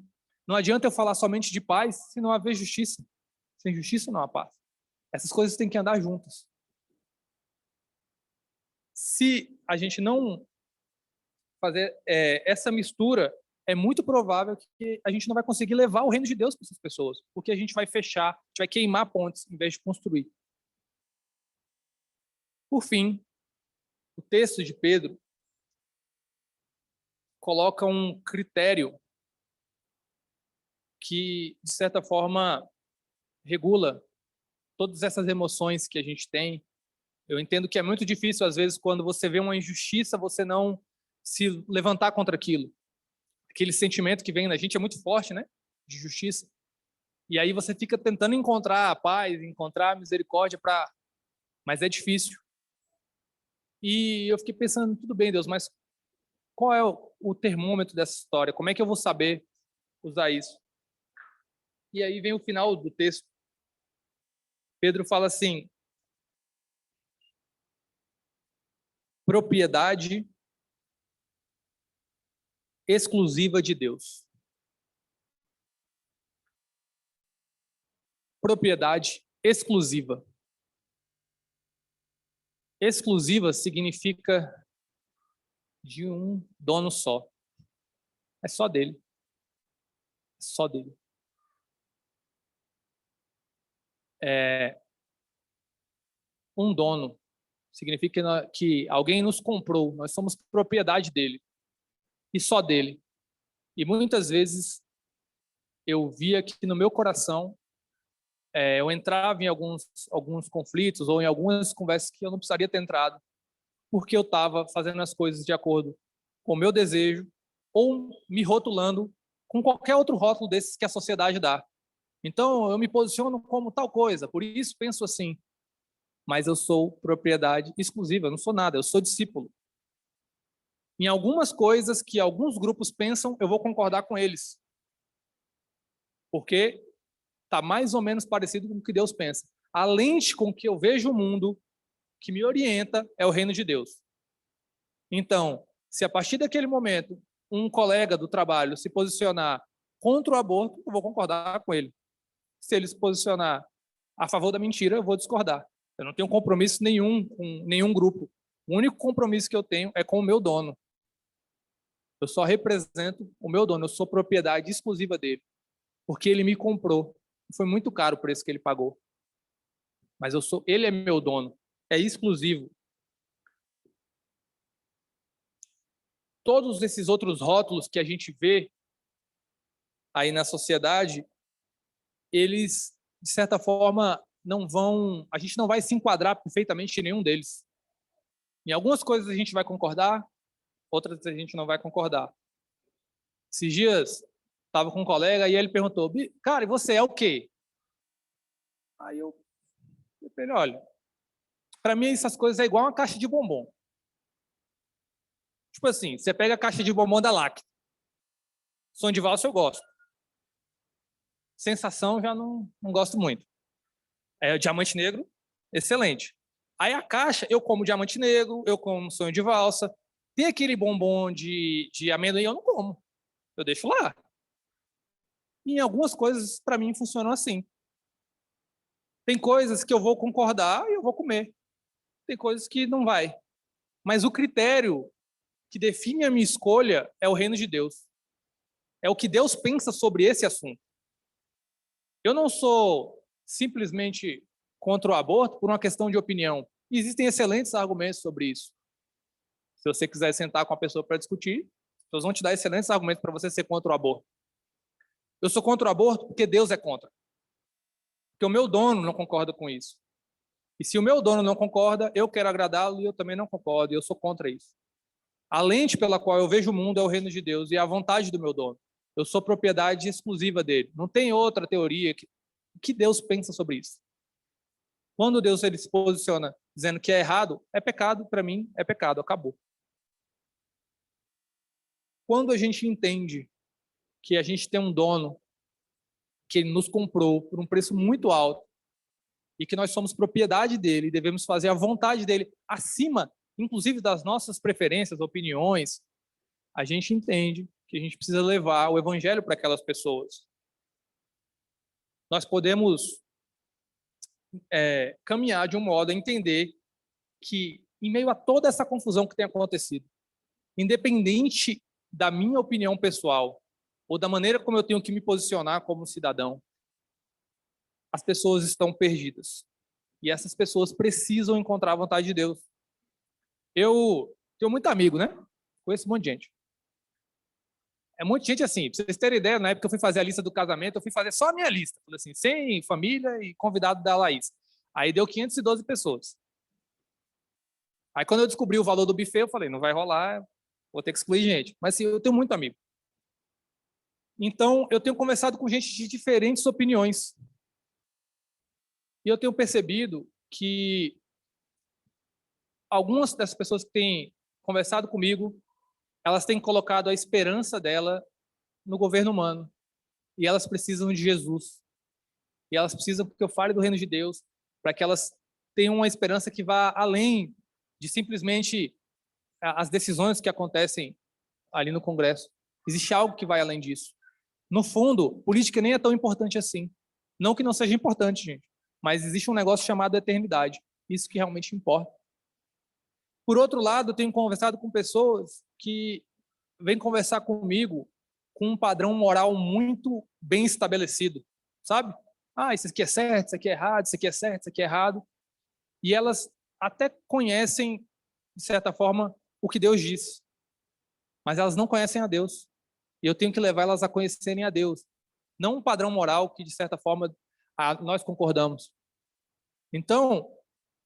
não adianta eu falar somente de paz se não haver justiça. Sem justiça não há paz. Essas coisas têm que andar juntas. Se a gente não fazer essa mistura, é muito provável que a gente não vai conseguir levar o reino de Deus para essas pessoas, porque a gente vai fechar, a gente vai queimar pontes em vez de construir. Por fim, o texto de Pedro coloca um critério que, de certa forma, regula todas essas emoções que a gente tem. Eu entendo que é muito difícil, às vezes, quando você vê uma injustiça, você não se levantar contra aquilo. Aquele sentimento que vem na gente é muito forte, né? De justiça. E aí você fica tentando encontrar a paz, encontrar a misericórdia mas é difícil. E eu fiquei pensando, tudo bem, Deus, mas qual é o termômetro dessa história? Como é que eu vou saber usar isso? E aí vem o final do texto. Pedro fala assim: propriedade exclusiva de Deus. Propriedade exclusiva. Exclusiva significa de um dono só. É só dele. É só dele. Um dono significa que alguém nos comprou, nós somos propriedade dele. E só dele. E muitas vezes eu via que no meu coração eu entrava em alguns conflitos ou em algumas conversas que eu não precisaria ter entrado, porque eu estava fazendo as coisas de acordo com o meu desejo ou me rotulando com qualquer outro rótulo desses que a sociedade dá. Então, eu me posiciono como tal coisa, por isso penso assim, mas eu sou propriedade exclusiva, eu não sou nada, eu sou discípulo. Em algumas coisas que alguns grupos pensam, eu vou concordar com eles, porque está mais ou menos parecido com o que Deus pensa. A lente com que eu vejo o mundo, que me orienta, é o reino de Deus. Então, se a partir daquele momento um colega do trabalho se posicionar contra o aborto, eu vou concordar com ele. Se ele se posicionar a favor da mentira, eu vou discordar. Eu não tenho compromisso nenhum com nenhum grupo. O único compromisso que eu tenho é com o meu dono. Eu só represento o meu dono, eu sou propriedade exclusiva dele, porque ele me comprou. Foi muito caro o preço que ele pagou. Mas ele é meu dono, é exclusivo. Todos esses outros rótulos que a gente vê aí na sociedade, eles, de certa forma, a gente não vai se enquadrar perfeitamente em nenhum deles. Em algumas coisas a gente vai concordar, outras a gente não vai concordar. Esses dias, estava com um colega e ele perguntou, cara, e você é o quê? Aí eu falei, olha, para mim essas coisas é igual uma caixa de bombom. Tipo assim, você pega a caixa de bombom da Lacta. Som de valsa eu gosto. Sensação já não gosto muito. O diamante negro, excelente. Aí a caixa, eu como diamante negro, eu como sonho de valsa. Tem aquele bombom de amendoim, eu não como. Eu deixo lá. E em algumas coisas, para mim, funcionam assim. Tem coisas que eu vou concordar e eu vou comer. tem coisas que não vai. Mas o critério que define a minha escolha é o reino de Deus. É o que Deus pensa sobre esse assunto. Eu não sou simplesmente contra o aborto por uma questão de opinião. Existem excelentes argumentos sobre isso. Se você quiser sentar com a pessoa para discutir, eles vão te dar excelentes argumentos para você ser contra o aborto. Eu sou contra o aborto porque Deus é contra. Porque o meu dono não concorda com isso. E se o meu dono não concorda, eu quero agradá-lo e eu também não concordo, e eu sou contra isso. A lente pela qual eu vejo o mundo é o reino de Deus e é a vontade do meu dono. Eu sou propriedade exclusiva dele. Não tem outra teoria que Deus pensa sobre isso. Quando Deus ele se posiciona dizendo que é errado, é pecado, para mim é pecado, acabou. Quando a gente entende que a gente tem um dono que ele nos comprou por um preço muito alto e que nós somos propriedade dele e devemos fazer a vontade dele acima, inclusive das nossas preferências, opiniões, a gente entende que a gente precisa levar o evangelho para aquelas pessoas. Nós podemos caminhar de um modo a entender que, em meio a toda essa confusão que tem acontecido, independente da minha opinião pessoal ou da maneira como eu tenho que me posicionar como cidadão, as pessoas estão perdidas. E essas pessoas precisam encontrar a vontade de Deus. Eu tenho muito amigo, né? Conheço um monte de gente. É muita gente assim, pra vocês terem ideia, na época que eu fui fazer a lista do casamento, eu fui fazer só a minha lista. Falei assim, sem família e convidado da Laís. Aí deu 512 pessoas. Aí quando eu descobri o valor do buffet, eu falei, não vai rolar, vou ter que excluir gente. Mas assim, eu tenho muito amigo. Então, eu tenho conversado com gente de diferentes opiniões. E eu tenho percebido que algumas das pessoas que têm conversado comigo, elas têm colocado a esperança dela no governo humano. E elas precisam de Jesus. E elas precisam que eu fale do reino de Deus, para que elas tenham uma esperança que vá além de simplesmente as decisões que acontecem ali no Congresso. Existe algo que vai além disso. No fundo, política nem é tão importante assim. Não que não seja importante, gente, mas existe um negócio chamado eternidade. Isso que realmente importa. Por outro lado, eu tenho conversado com pessoas que vêm conversar comigo com um padrão moral muito bem estabelecido, sabe? Ah, isso aqui é certo, isso aqui é errado, isso aqui é certo, isso aqui é errado. E elas até conhecem, de certa forma, o que Deus disse, mas elas não conhecem a Deus. E eu tenho que levar elas a conhecerem a Deus. Não um padrão moral que, de certa forma, nós concordamos. Então,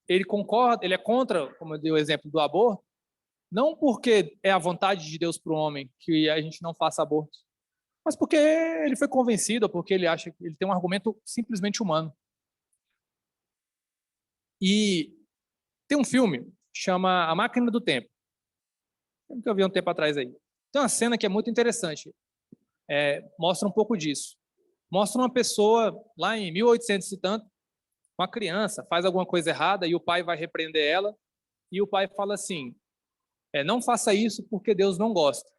ele concorda, ele é contra, como eu dei o exemplo do aborto, não porque é a vontade de Deus para o homem que a gente não faça aborto, mas porque ele foi convencido, ou porque ele acha que ele tem um argumento simplesmente humano. E tem um filme chama A Máquina do Tempo, que eu vi um tempo atrás aí. Tem uma cena que é muito interessante, mostra um pouco disso. Mostra uma pessoa lá em 1800 e tanto, uma criança faz alguma coisa errada e o pai vai repreender ela e o pai fala assim, não faça isso porque Deus não gosta.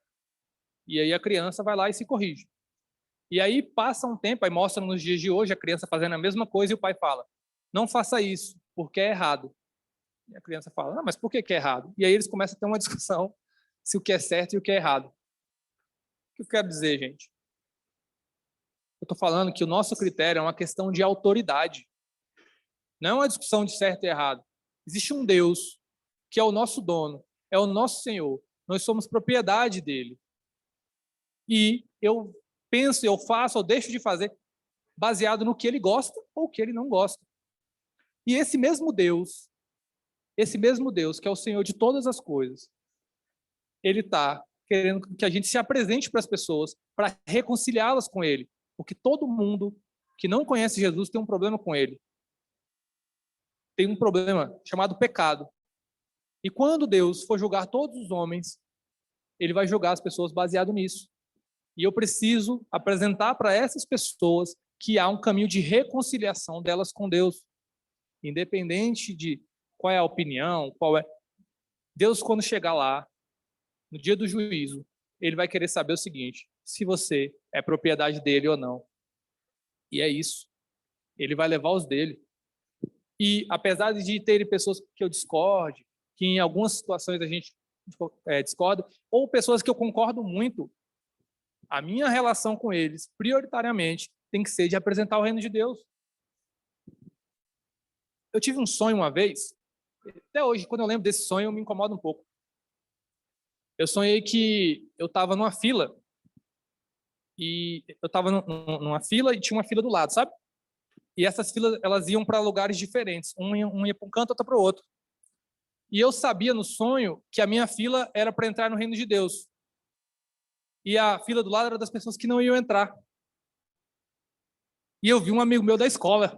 E aí a criança vai lá e se corrige. E aí passa um tempo, aí mostra nos dias de hoje a criança fazendo a mesma coisa e o pai fala, não faça isso porque é errado. E a criança fala, não, mas por que é errado? E aí eles começam a ter uma discussão se o que é certo e o que é errado. O que eu quero dizer, gente? Eu estou falando que o nosso critério é uma questão de autoridade. Não é uma discussão de certo e errado. Existe um Deus que é o nosso dono, é o nosso Senhor. Nós somos propriedade dele. E eu penso, eu faço, eu deixo de fazer baseado no que ele gosta ou o que ele não gosta. E esse mesmo Deus que é o Senhor de todas as coisas, ele está querendo que a gente se apresente para as pessoas, para reconciliá-las com ele. Porque todo mundo que não conhece Jesus tem um problema com ele. Tem um problema chamado pecado. E quando Deus for julgar todos os homens, ele vai julgar as pessoas baseado nisso. E eu preciso apresentar para essas pessoas que há um caminho de reconciliação delas com Deus. Independente de qual é a opinião, Deus, quando chegar lá, no dia do juízo, ele vai querer saber o seguinte, se você é propriedade dele ou não. E é isso. Ele vai levar os dele. E apesar de terem pessoas que eu discorde, que em algumas situações a gente discorda, ou pessoas que eu concordo muito, a minha relação com eles, prioritariamente, tem que ser de apresentar o reino de Deus. Eu tive um sonho uma vez, até hoje, quando eu lembro desse sonho, eu me incomodo um pouco. Eu sonhei que eu estava numa fila, e eu estava numa fila e tinha uma fila do lado, sabe? E essas filas, elas iam para lugares diferentes. Um ia para um canto, outra para o outro. E eu sabia no sonho que a minha fila era para entrar no reino de Deus. E a fila do lado era das pessoas que não iam entrar. E eu vi um amigo meu da escola.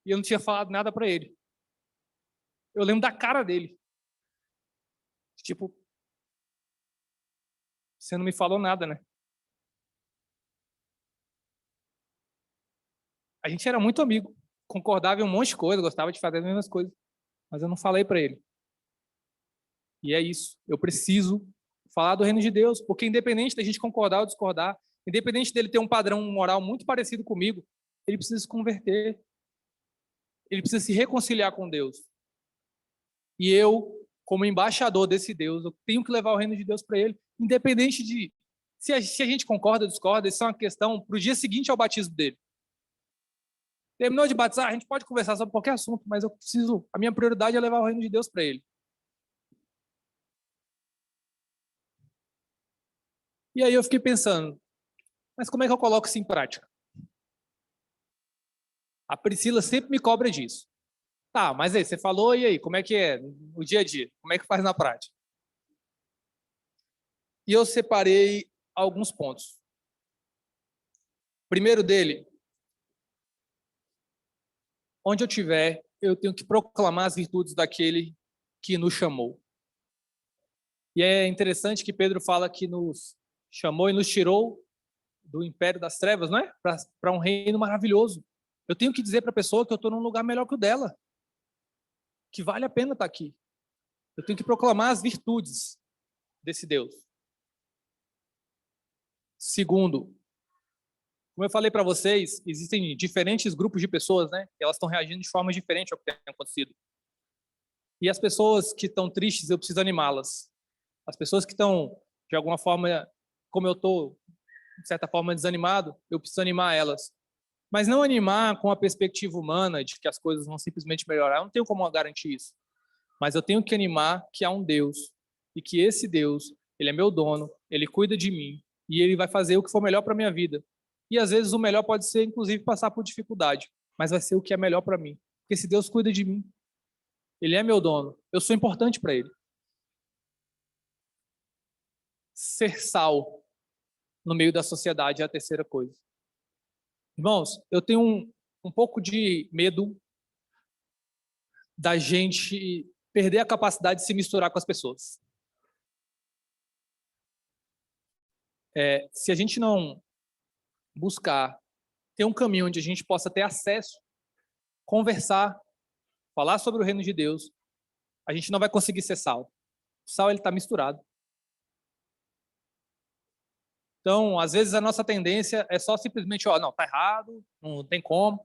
E eu não tinha falado nada para ele. Eu lembro da cara dele. Tipo, você não me falou nada, né? A gente era muito amigo. Concordava em um monte de coisa, gostava de fazer as mesmas coisas. Mas eu não falei para ele. E é isso. Eu preciso falar do reino de Deus, porque independente da gente concordar ou discordar, independente dele ter um padrão moral muito parecido comigo, ele precisa se converter. Ele precisa se reconciliar com Deus. E eu, como embaixador desse Deus, eu tenho que levar o reino de Deus para ele, independente de se a gente concorda ou discorda, isso é uma questão para o dia seguinte ao batismo dele. Terminou de batizar, a gente pode conversar sobre qualquer assunto, mas a minha prioridade é levar o reino de Deus para ele. E aí eu fiquei pensando, mas como é que eu coloco isso em prática? A Priscila sempre me cobra disso. Tá, mas aí, você falou, e aí, como é que é o dia a dia? Como é que faz na prática? E eu separei alguns pontos. Primeiro dele, onde eu estiver, eu tenho que proclamar as virtudes daquele que nos chamou. E é interessante que Pedro fala que nos chamou e nos tirou do império das trevas, não é? Para um reino maravilhoso. Eu tenho que dizer para a pessoa que eu estou num lugar melhor que o dela, que vale a pena estar aqui. Eu tenho que proclamar as virtudes desse Deus. Segundo, como eu falei para vocês, existem diferentes grupos de pessoas, né? E elas estão reagindo de forma diferente ao que tem acontecido. E as pessoas que estão tristes, eu preciso animá-las. As pessoas que estão, de alguma forma, como eu estou, de certa forma, desanimado, eu preciso animar elas. Mas não animar com a perspectiva humana de que as coisas vão simplesmente melhorar. Eu não tenho como garantir isso. Mas eu tenho que animar que há um Deus e que esse Deus, ele é meu dono, ele cuida de mim e ele vai fazer o que for melhor para minha vida. E às vezes o melhor pode ser, inclusive, passar por dificuldade, mas vai ser o que é melhor para mim. Porque esse Deus cuida de mim. Ele é meu dono. Eu sou importante para ele. Ser sal no meio da sociedade é a terceira coisa. Irmãos, eu tenho um pouco de medo da gente perder a capacidade de se misturar com as pessoas. Se a gente não buscar ter um caminho onde a gente possa ter acesso, conversar, falar sobre o reino de Deus, a gente não vai conseguir ser sal. O sal ele está misturado. Então, às vezes a nossa tendência é só simplesmente, não, tá errado, não tem como.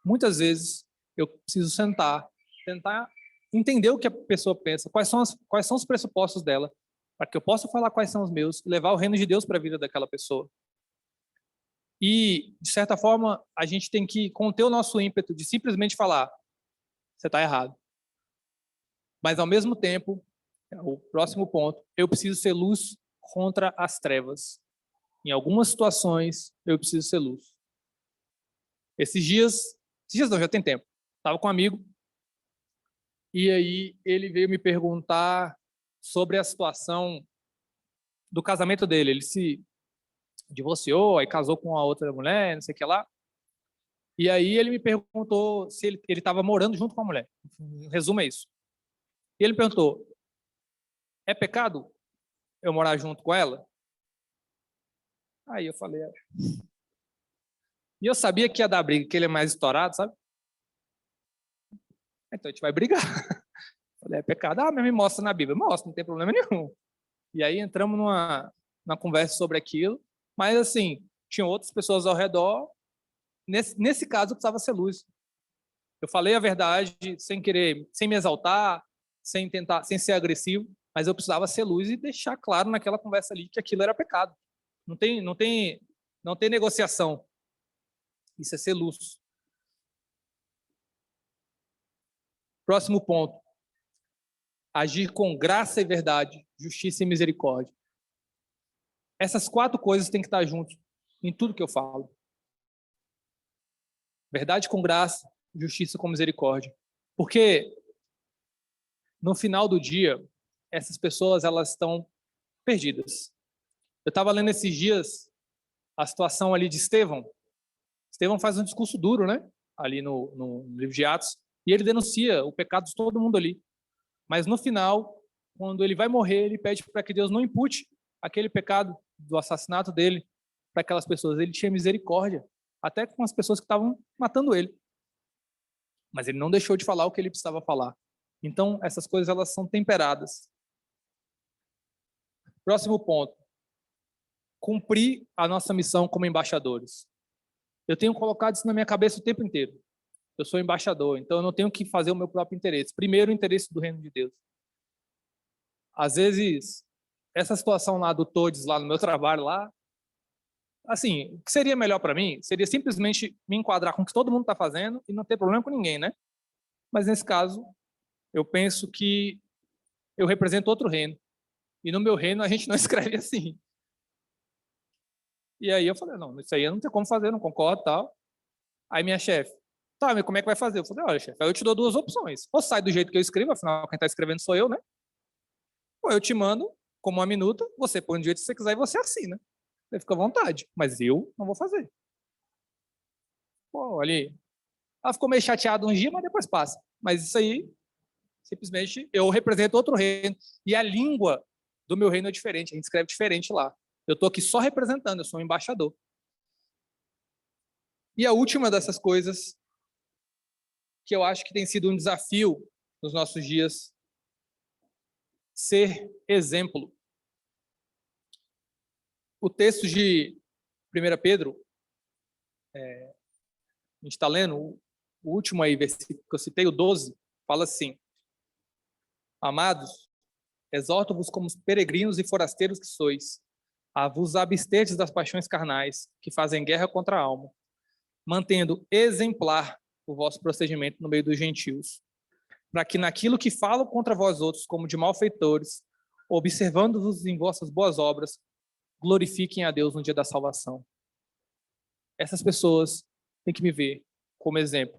Muitas vezes eu preciso sentar, tentar entender o que a pessoa pensa, quais são os pressupostos dela, para que eu possa falar quais são os meus e levar o reino de Deus para a vida daquela pessoa. E, de certa forma, a gente tem que conter o nosso ímpeto de simplesmente falar, você está errado. Mas, ao mesmo tempo, o próximo ponto, eu preciso ser luz contra as trevas. Em algumas situações, eu preciso ser luz. Esses dias não, já tem tempo, estava com um amigo, e aí ele veio me perguntar sobre a situação do casamento dele. Ele se divorciou, aí casou com a outra mulher, não sei o que lá. E aí ele me perguntou se ele estava morando junto com a mulher. Em resumo é isso. E ele me perguntou, é pecado eu morar junto com ela? Aí eu falei, E eu sabia que ia dar briga, que ele é mais estourado, sabe? Então a gente vai brigar. Falei, é pecado? Mas me mostra na Bíblia. Mostra, não tem problema nenhum. E aí entramos numa conversa sobre aquilo. Mas assim, tinham outras pessoas ao redor. Nesse caso, eu precisava ser luz. Eu falei a verdade sem querer, sem me exaltar, sem ser agressivo, mas eu precisava ser luz e deixar claro naquela conversa ali que aquilo era pecado. Não tem negociação. Isso é ser luz. Próximo ponto. Agir com graça e verdade, justiça e misericórdia. Essas 4 coisas têm que estar juntas em tudo que eu falo. Verdade com graça, justiça com misericórdia. Porque no final do dia, essas pessoas elas estão perdidas. Eu estava lendo esses dias a situação ali de Estevão. Estevão faz um discurso duro, né? Ali no livro de Atos. E ele denuncia o pecado de todo mundo ali. Mas no final, quando ele vai morrer, ele pede para que Deus não impute aquele pecado do assassinato dele para aquelas pessoas. Ele tinha misericórdia, até com as pessoas que estavam matando ele. Mas ele não deixou de falar o que ele precisava falar. Então, essas coisas elas são temperadas. Próximo ponto. Cumprir a nossa missão como embaixadores. Eu tenho colocado isso na minha cabeça o tempo inteiro. Eu sou embaixador, então eu não tenho que fazer o meu próprio interesse. Primeiro, o interesse do reino de Deus. Às vezes, essa situação lá do Todes, lá no meu trabalho, lá, assim, o que seria melhor para mim seria simplesmente me enquadrar com o que todo mundo está fazendo e não ter problema com ninguém, né? Mas nesse caso, eu penso que eu represento outro reino. E no meu reino a gente não escreve assim. E aí eu falei, não, isso aí eu não tenho como fazer, não concordo e tal. Aí minha chefe, tá, mas como é que vai fazer? Eu falei, olha, chefe, aí eu te dou 2 opções. Ou sai do jeito que eu escrevo, afinal quem está escrevendo sou eu, né? Ou eu te mando como uma minuta, você põe do jeito que você quiser e você assina. Você fica à vontade, mas eu não vou fazer. Pô, ali. Ela ficou meio chateada uns dias, mas depois passa. Mas isso aí, simplesmente, eu represento outro reino. E a língua do meu reino é diferente, a gente escreve diferente lá. Eu estou aqui só representando, eu sou um embaixador. E a última dessas coisas, que eu acho que tem sido um desafio nos nossos dias, ser exemplo. O texto de 1 Pedro, a gente está lendo, o último aí, versículo que eu citei, o 12, fala assim: Amados, exorto-vos como peregrinos e forasteiros que sois, a vos absterdes das paixões carnais, que fazem guerra contra a alma, mantendo exemplar o vosso procedimento no meio dos gentios, para que naquilo que falam contra vós outros como de malfeitores, observando-vos em vossas boas obras, glorifiquem a Deus no dia da salvação. Essas pessoas têm que me ver como exemplo.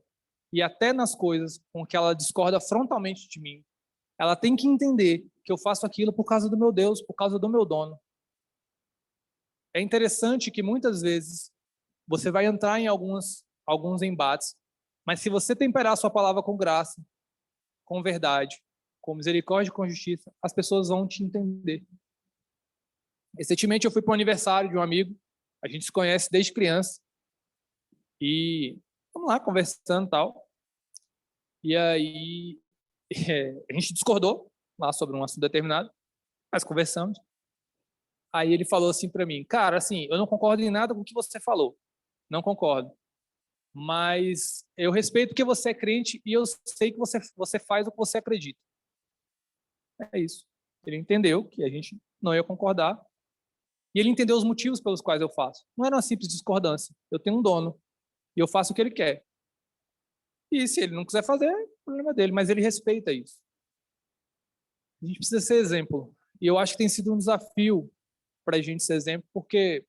E até nas coisas com que ela discorda frontalmente de mim, ela tem que entender que eu faço aquilo por causa do meu Deus, por causa do meu dono. É interessante que muitas vezes você vai entrar em alguns embates, mas se você temperar a sua palavra com graça, com verdade, com misericórdia e com justiça, as pessoas vão te entender. Recentemente eu fui para o aniversário de um amigo, a gente se conhece desde criança, e vamos lá, conversando e tal. E aí a gente discordou lá sobre um assunto determinado, mas conversamos. Aí ele falou assim para mim, cara, assim, eu não concordo em nada com o que você falou, não concordo, mas eu respeito que você é crente e eu sei que você faz o que você acredita. É isso. Ele entendeu que a gente não ia concordar e ele entendeu os motivos pelos quais eu faço. Não era uma simples discordância. Eu tenho um dono e eu faço o que ele quer. E se ele não quiser fazer, é problema dele, mas ele respeita isso. A gente precisa ser exemplo. E eu acho que tem sido um desafio para a gente ser exemplo, porque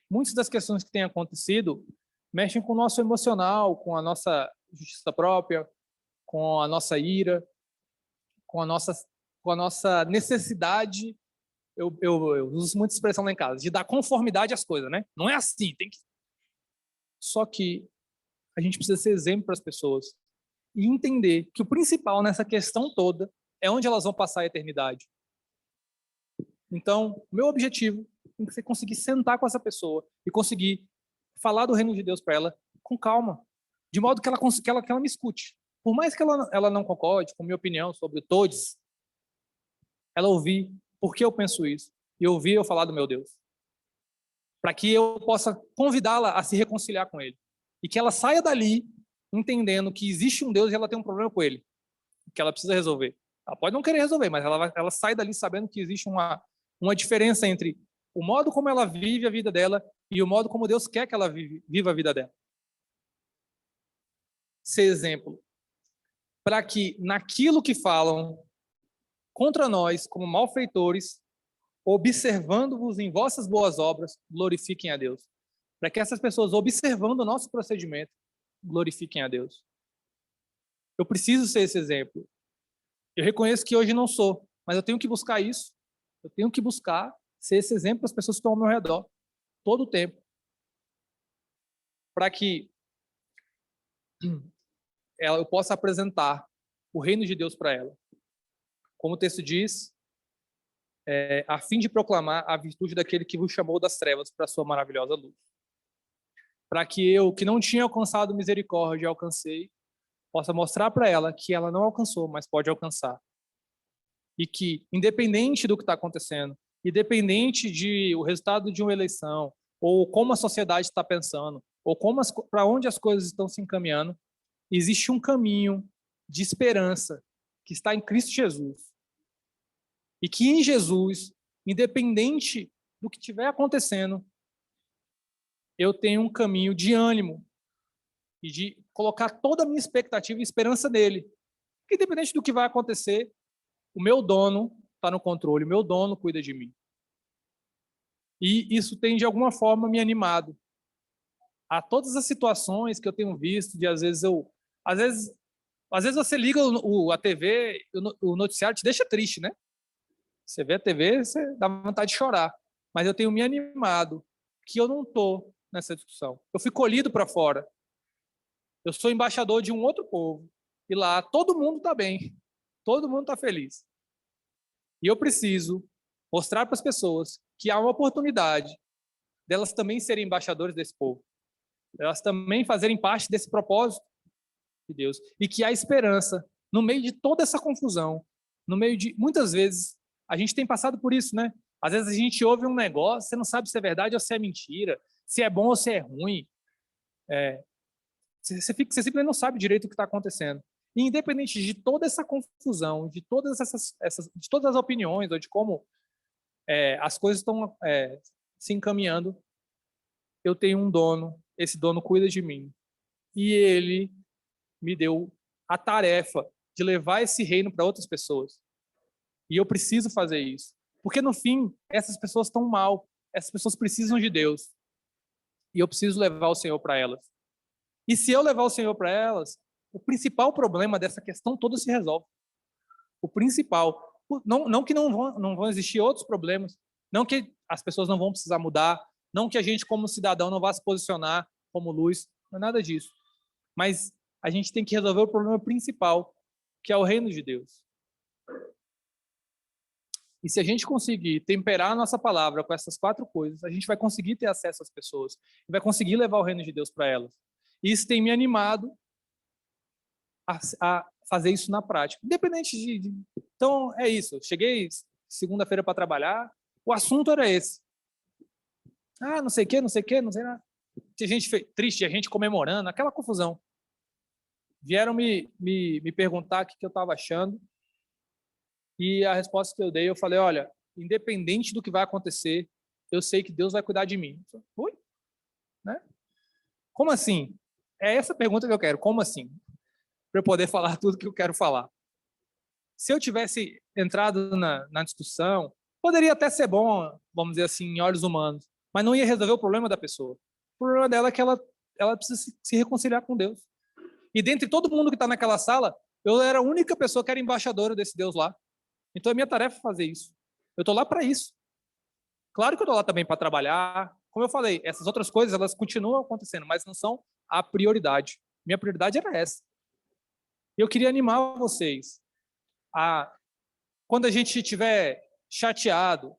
muitas das questões que têm acontecido mexem com o nosso emocional, com a nossa justiça própria, com a nossa ira, com a nossa necessidade. Eu uso muita expressão lá em casa, de dar conformidade às coisas, né? Não é assim, tem que... Só que a gente precisa ser exemplo para as pessoas e entender que o principal nessa questão toda é onde elas vão passar a eternidade. Então, meu objetivo tem que ser conseguir sentar com essa pessoa e conseguir falar do reino de Deus para ela com calma, de modo que ela me escute. Por mais que ela não concorde com a minha opinião sobre todos, ela ouvir por que eu penso isso e ouvir eu falar do meu Deus, para que eu possa convidá-la a se reconciliar com ele e que ela saia dali entendendo que existe um Deus e ela tem um problema com ele, que ela precisa resolver. Ela pode não querer resolver, mas ela sai dali sabendo que existe uma diferença entre o modo como ela vive a vida dela e o modo como Deus quer que ela viva a vida dela. Ser exemplo, para que naquilo que falam contra nós, como malfeitores, observando-vos em vossas boas obras, glorifiquem a Deus. Para que essas pessoas, observando o nosso procedimento, glorifiquem a Deus. Eu preciso ser esse exemplo. Eu reconheço que hoje não sou, mas eu tenho que buscar isso. Eu tenho que buscar ser esse exemplo para as pessoas que estão ao meu redor, todo o tempo. Para que eu possa apresentar o reino de Deus para ela. Como o texto diz, a fim de proclamar a virtude daquele que vos chamou das trevas para a sua maravilhosa luz. Para que eu, que não tinha alcançado misericórdia, alcancei, possa mostrar para ela que ela não alcançou, mas pode alcançar. E que, independente do que está acontecendo, independente de o resultado de uma eleição, ou como a sociedade está pensando, ou para onde as coisas estão se encaminhando, existe um caminho de esperança que está em Cristo Jesus. E que em Jesus, independente do que estiver acontecendo, eu tenho um caminho de ânimo e de colocar toda a minha expectativa e esperança nele. Que independente do que vai acontecer, o meu dono está no controle, o meu dono cuida de mim. E isso tem, de alguma forma, me animado a todas as situações que eu tenho visto, de às vezes você liga a TV, o noticiário te deixa triste, né? Você vê a TV, você dá vontade de chorar. Mas eu tenho me animado que eu não estou nessa discussão. Eu fui colhido para fora. Eu sou embaixador de um outro povo. E lá todo mundo está bem. Todo mundo está feliz. E eu preciso mostrar para as pessoas que há uma oportunidade delas também serem embaixadores desse povo. Elas também fazerem parte desse propósito de Deus. E que há esperança no meio de toda essa confusão. No meio de, muitas vezes, a gente tem passado por isso, né? Às vezes a gente ouve um negócio, você não sabe se é verdade ou se é mentira, se é bom ou se é ruim. Você simplesmente não sabe direito o que está acontecendo. E independente de toda essa confusão, de todas de todas as opiniões, ou de como as coisas estão se encaminhando, eu tenho um dono, esse dono cuida de mim. E ele me deu a tarefa de levar esse reino para outras pessoas. E eu preciso fazer isso. Porque, no fim, essas pessoas estão mal. Essas pessoas precisam de Deus. E eu preciso levar o Senhor para elas. E se eu levar o Senhor para elas, o principal problema dessa questão toda se resolve. O principal. Não que não vão existir outros problemas. Não que as pessoas não vão precisar mudar. Não que a gente, como cidadão, não vá se posicionar como luz. Não é nada disso. Mas a gente tem que resolver o problema principal, que é o reino de Deus. E se a gente conseguir temperar a nossa palavra com essas 4 coisas, a gente vai conseguir ter acesso às pessoas e vai conseguir levar o reino de Deus para elas. E isso tem me animado a fazer isso na prática. Independente de... Então, é isso. Eu cheguei segunda-feira para trabalhar, o assunto era esse. Não sei o quê, não sei o quê, não sei nada. Tinha gente triste, a gente comemorando, aquela confusão. Vieram me perguntar o que eu estava achando. E a resposta que eu dei, eu falei, olha, independente do que vai acontecer, eu sei que Deus vai cuidar de mim. Oi? Né? Como assim? É essa pergunta que eu quero. Como assim? Para eu poder falar tudo que eu quero falar. Se eu tivesse entrado na discussão, poderia até ser bom, vamos dizer assim, em olhos humanos, mas não ia resolver o problema da pessoa. O problema dela é que ela precisa se reconciliar com Deus. E dentre todo mundo que está naquela sala, eu era a única pessoa que era embaixadora desse Deus lá. Então é minha tarefa fazer isso. Eu estou lá para isso. Claro que eu estou lá também para trabalhar. Como eu falei, essas outras coisas elas continuam acontecendo, mas não são a prioridade. Minha prioridade era essa. E eu queria animar vocês a, quando a gente estiver chateado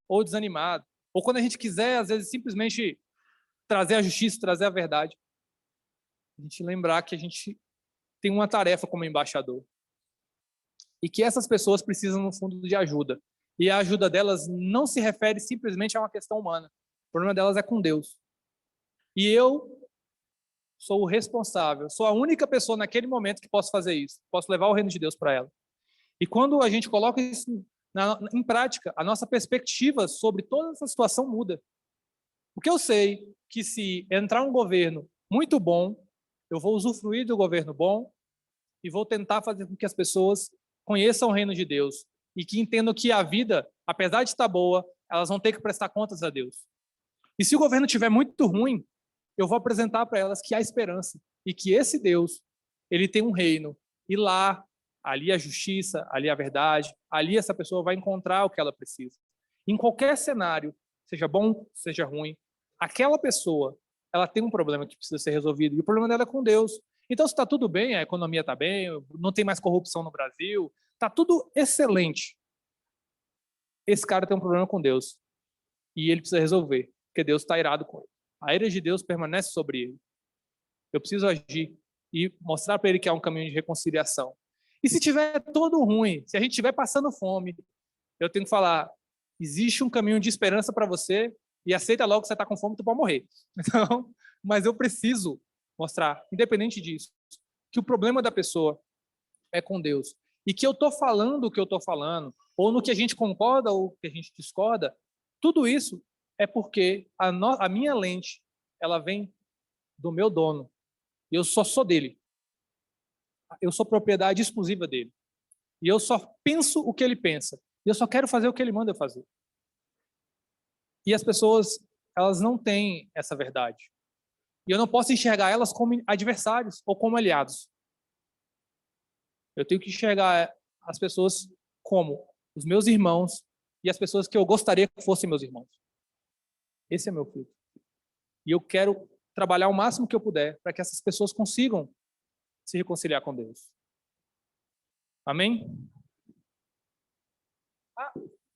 ou desanimado, ou quando a gente quiser, às vezes, simplesmente trazer a justiça, trazer a verdade, a gente lembrar que a gente tem uma tarefa como embaixador. E que essas pessoas precisam, no fundo, de ajuda. E a ajuda delas não se refere simplesmente a uma questão humana. O problema delas é com Deus. E eu sou o responsável, sou a única pessoa naquele momento que posso fazer isso, posso levar o reino de Deus para ela. E quando a gente coloca isso em prática, a nossa perspectiva sobre toda essa situação muda. Porque eu sei que se entrar um governo muito bom, eu vou usufruir do governo bom e vou tentar fazer com que as pessoas conheçam o reino de Deus e que entendam que a vida, apesar de estar boa, elas vão ter que prestar contas a Deus. E se o governo estiver muito ruim, eu vou apresentar para elas que há esperança e que esse Deus, ele tem um reino e lá, ali a justiça, ali a verdade, ali essa pessoa vai encontrar o que ela precisa. Em qualquer cenário, seja bom, seja ruim, aquela pessoa, ela tem um problema que precisa ser resolvido e o problema dela é com Deus. Então, se está tudo bem, a economia está bem, não tem mais corrupção no Brasil, está tudo excelente. Esse cara tem um problema com Deus e ele precisa resolver, porque Deus está irado com ele. A ira de Deus permanece sobre ele. Eu preciso agir e mostrar para ele que há um caminho de reconciliação. E se tiver todo ruim, se a gente estiver passando fome, eu tenho que falar, existe um caminho de esperança para você e aceita logo que você está com fome, tu pode morrer. Então, mas eu preciso mostrar, independente disso, que o problema da pessoa é com Deus. E que eu estou falando o que eu estou falando, ou no que a gente concorda ou que a gente discorda, tudo isso é porque a minha lente, ela vem do meu dono. E eu só sou dele. Eu sou propriedade exclusiva dele. E eu só penso o que ele pensa. E eu só quero fazer o que ele manda eu fazer. E as pessoas, elas não têm essa verdade. E eu não posso enxergar elas como adversários ou como aliados. Eu tenho que enxergar as pessoas como os meus irmãos e as pessoas que eu gostaria que fossem meus irmãos. Esse é meu filho. E eu quero trabalhar o máximo que eu puder para que essas pessoas consigam se reconciliar com Deus. Amém?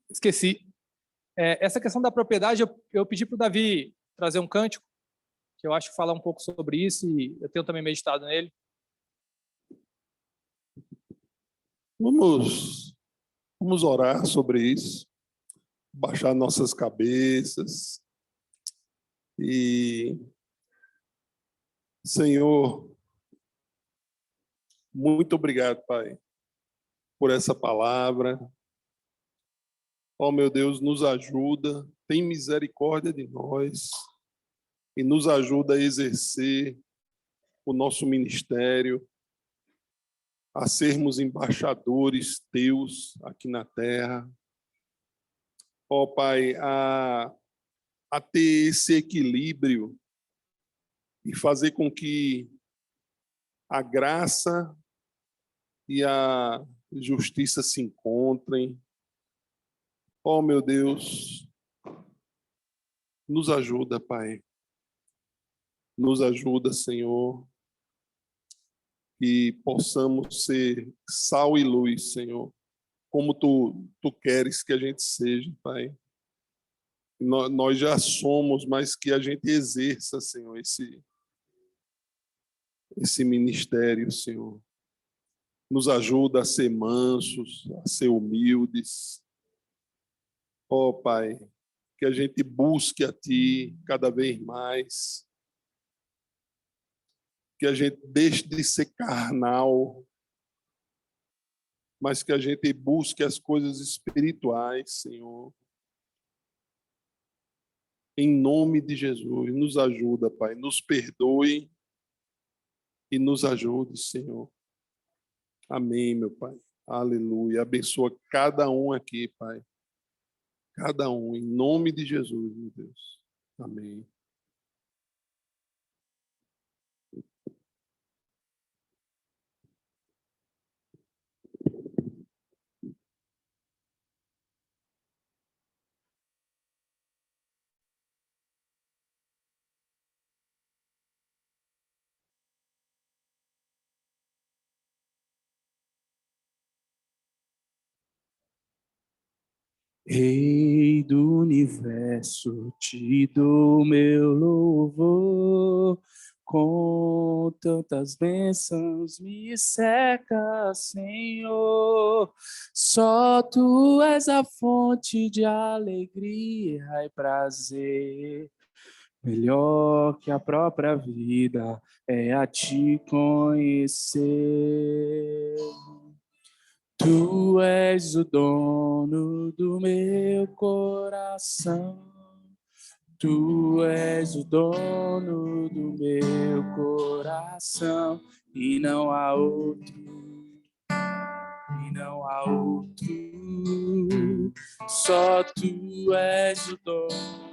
Esqueci. Essa questão da propriedade, eu pedi para o Davi trazer um cântico, que eu acho que falar um pouco sobre isso, e eu tenho também meditado nele. Vamos orar sobre isso, baixar nossas cabeças e, Senhor, muito obrigado, Pai, por essa palavra. Ó, meu Deus, nos ajuda, tem misericórdia de nós e nos ajuda a exercer o nosso ministério, a sermos embaixadores teus aqui na terra. Ó, Pai, a ter esse equilíbrio e fazer com que a graça e a justiça se encontrem. Ó, meu Deus, nos ajuda, Pai. Nos ajuda, Senhor, e possamos ser sal e luz, Senhor, como tu queres que a gente seja, Pai. Nós já somos, mas que a gente exerça, Senhor, esse ministério, Senhor. Nos ajuda a ser mansos, a ser humildes. Ó, Pai, que a gente busque a Ti cada vez mais. Que a gente deixe de ser carnal, mas que a gente busque as coisas espirituais, Senhor. Em nome de Jesus, nos ajuda, Pai. Nos perdoe e nos ajude, Senhor. Amém, meu Pai. Aleluia. Abençoa cada um aqui, Pai. Cada um, em nome de Jesus, meu Deus. Amém. Rei do universo, te dou meu louvor, com tantas bênçãos me cerca, Senhor. Só Tu és a fonte de alegria e prazer. Melhor que a própria vida é a te conhecer. Tu és o dono do meu coração. Tu és o dono do meu coração. E não há outro. E não há outro. Só tu és o dono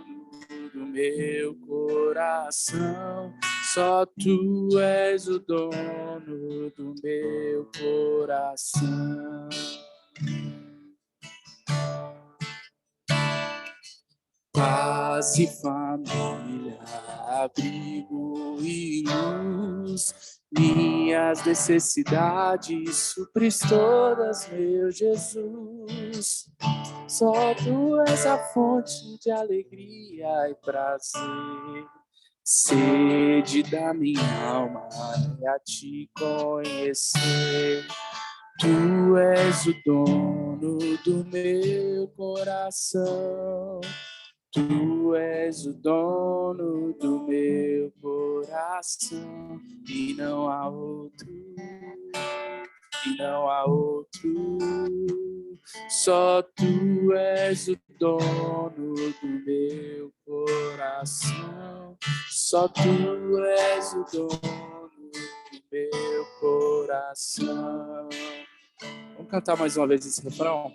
do meu coração, só tu és o dono do meu coração. Paz e família, abrigo e luz, minhas necessidades supres todas, meu Jesus. Só tu és a fonte de alegria e prazer. Sede da minha alma é a te conhecer. Tu és o dono do meu coração. Tu és o dono do meu coração. E não há outro. E não há outro. Só tu és o dono do meu coração. Só tu és o dono do meu coração. Vamos cantar mais uma vez esse refrão?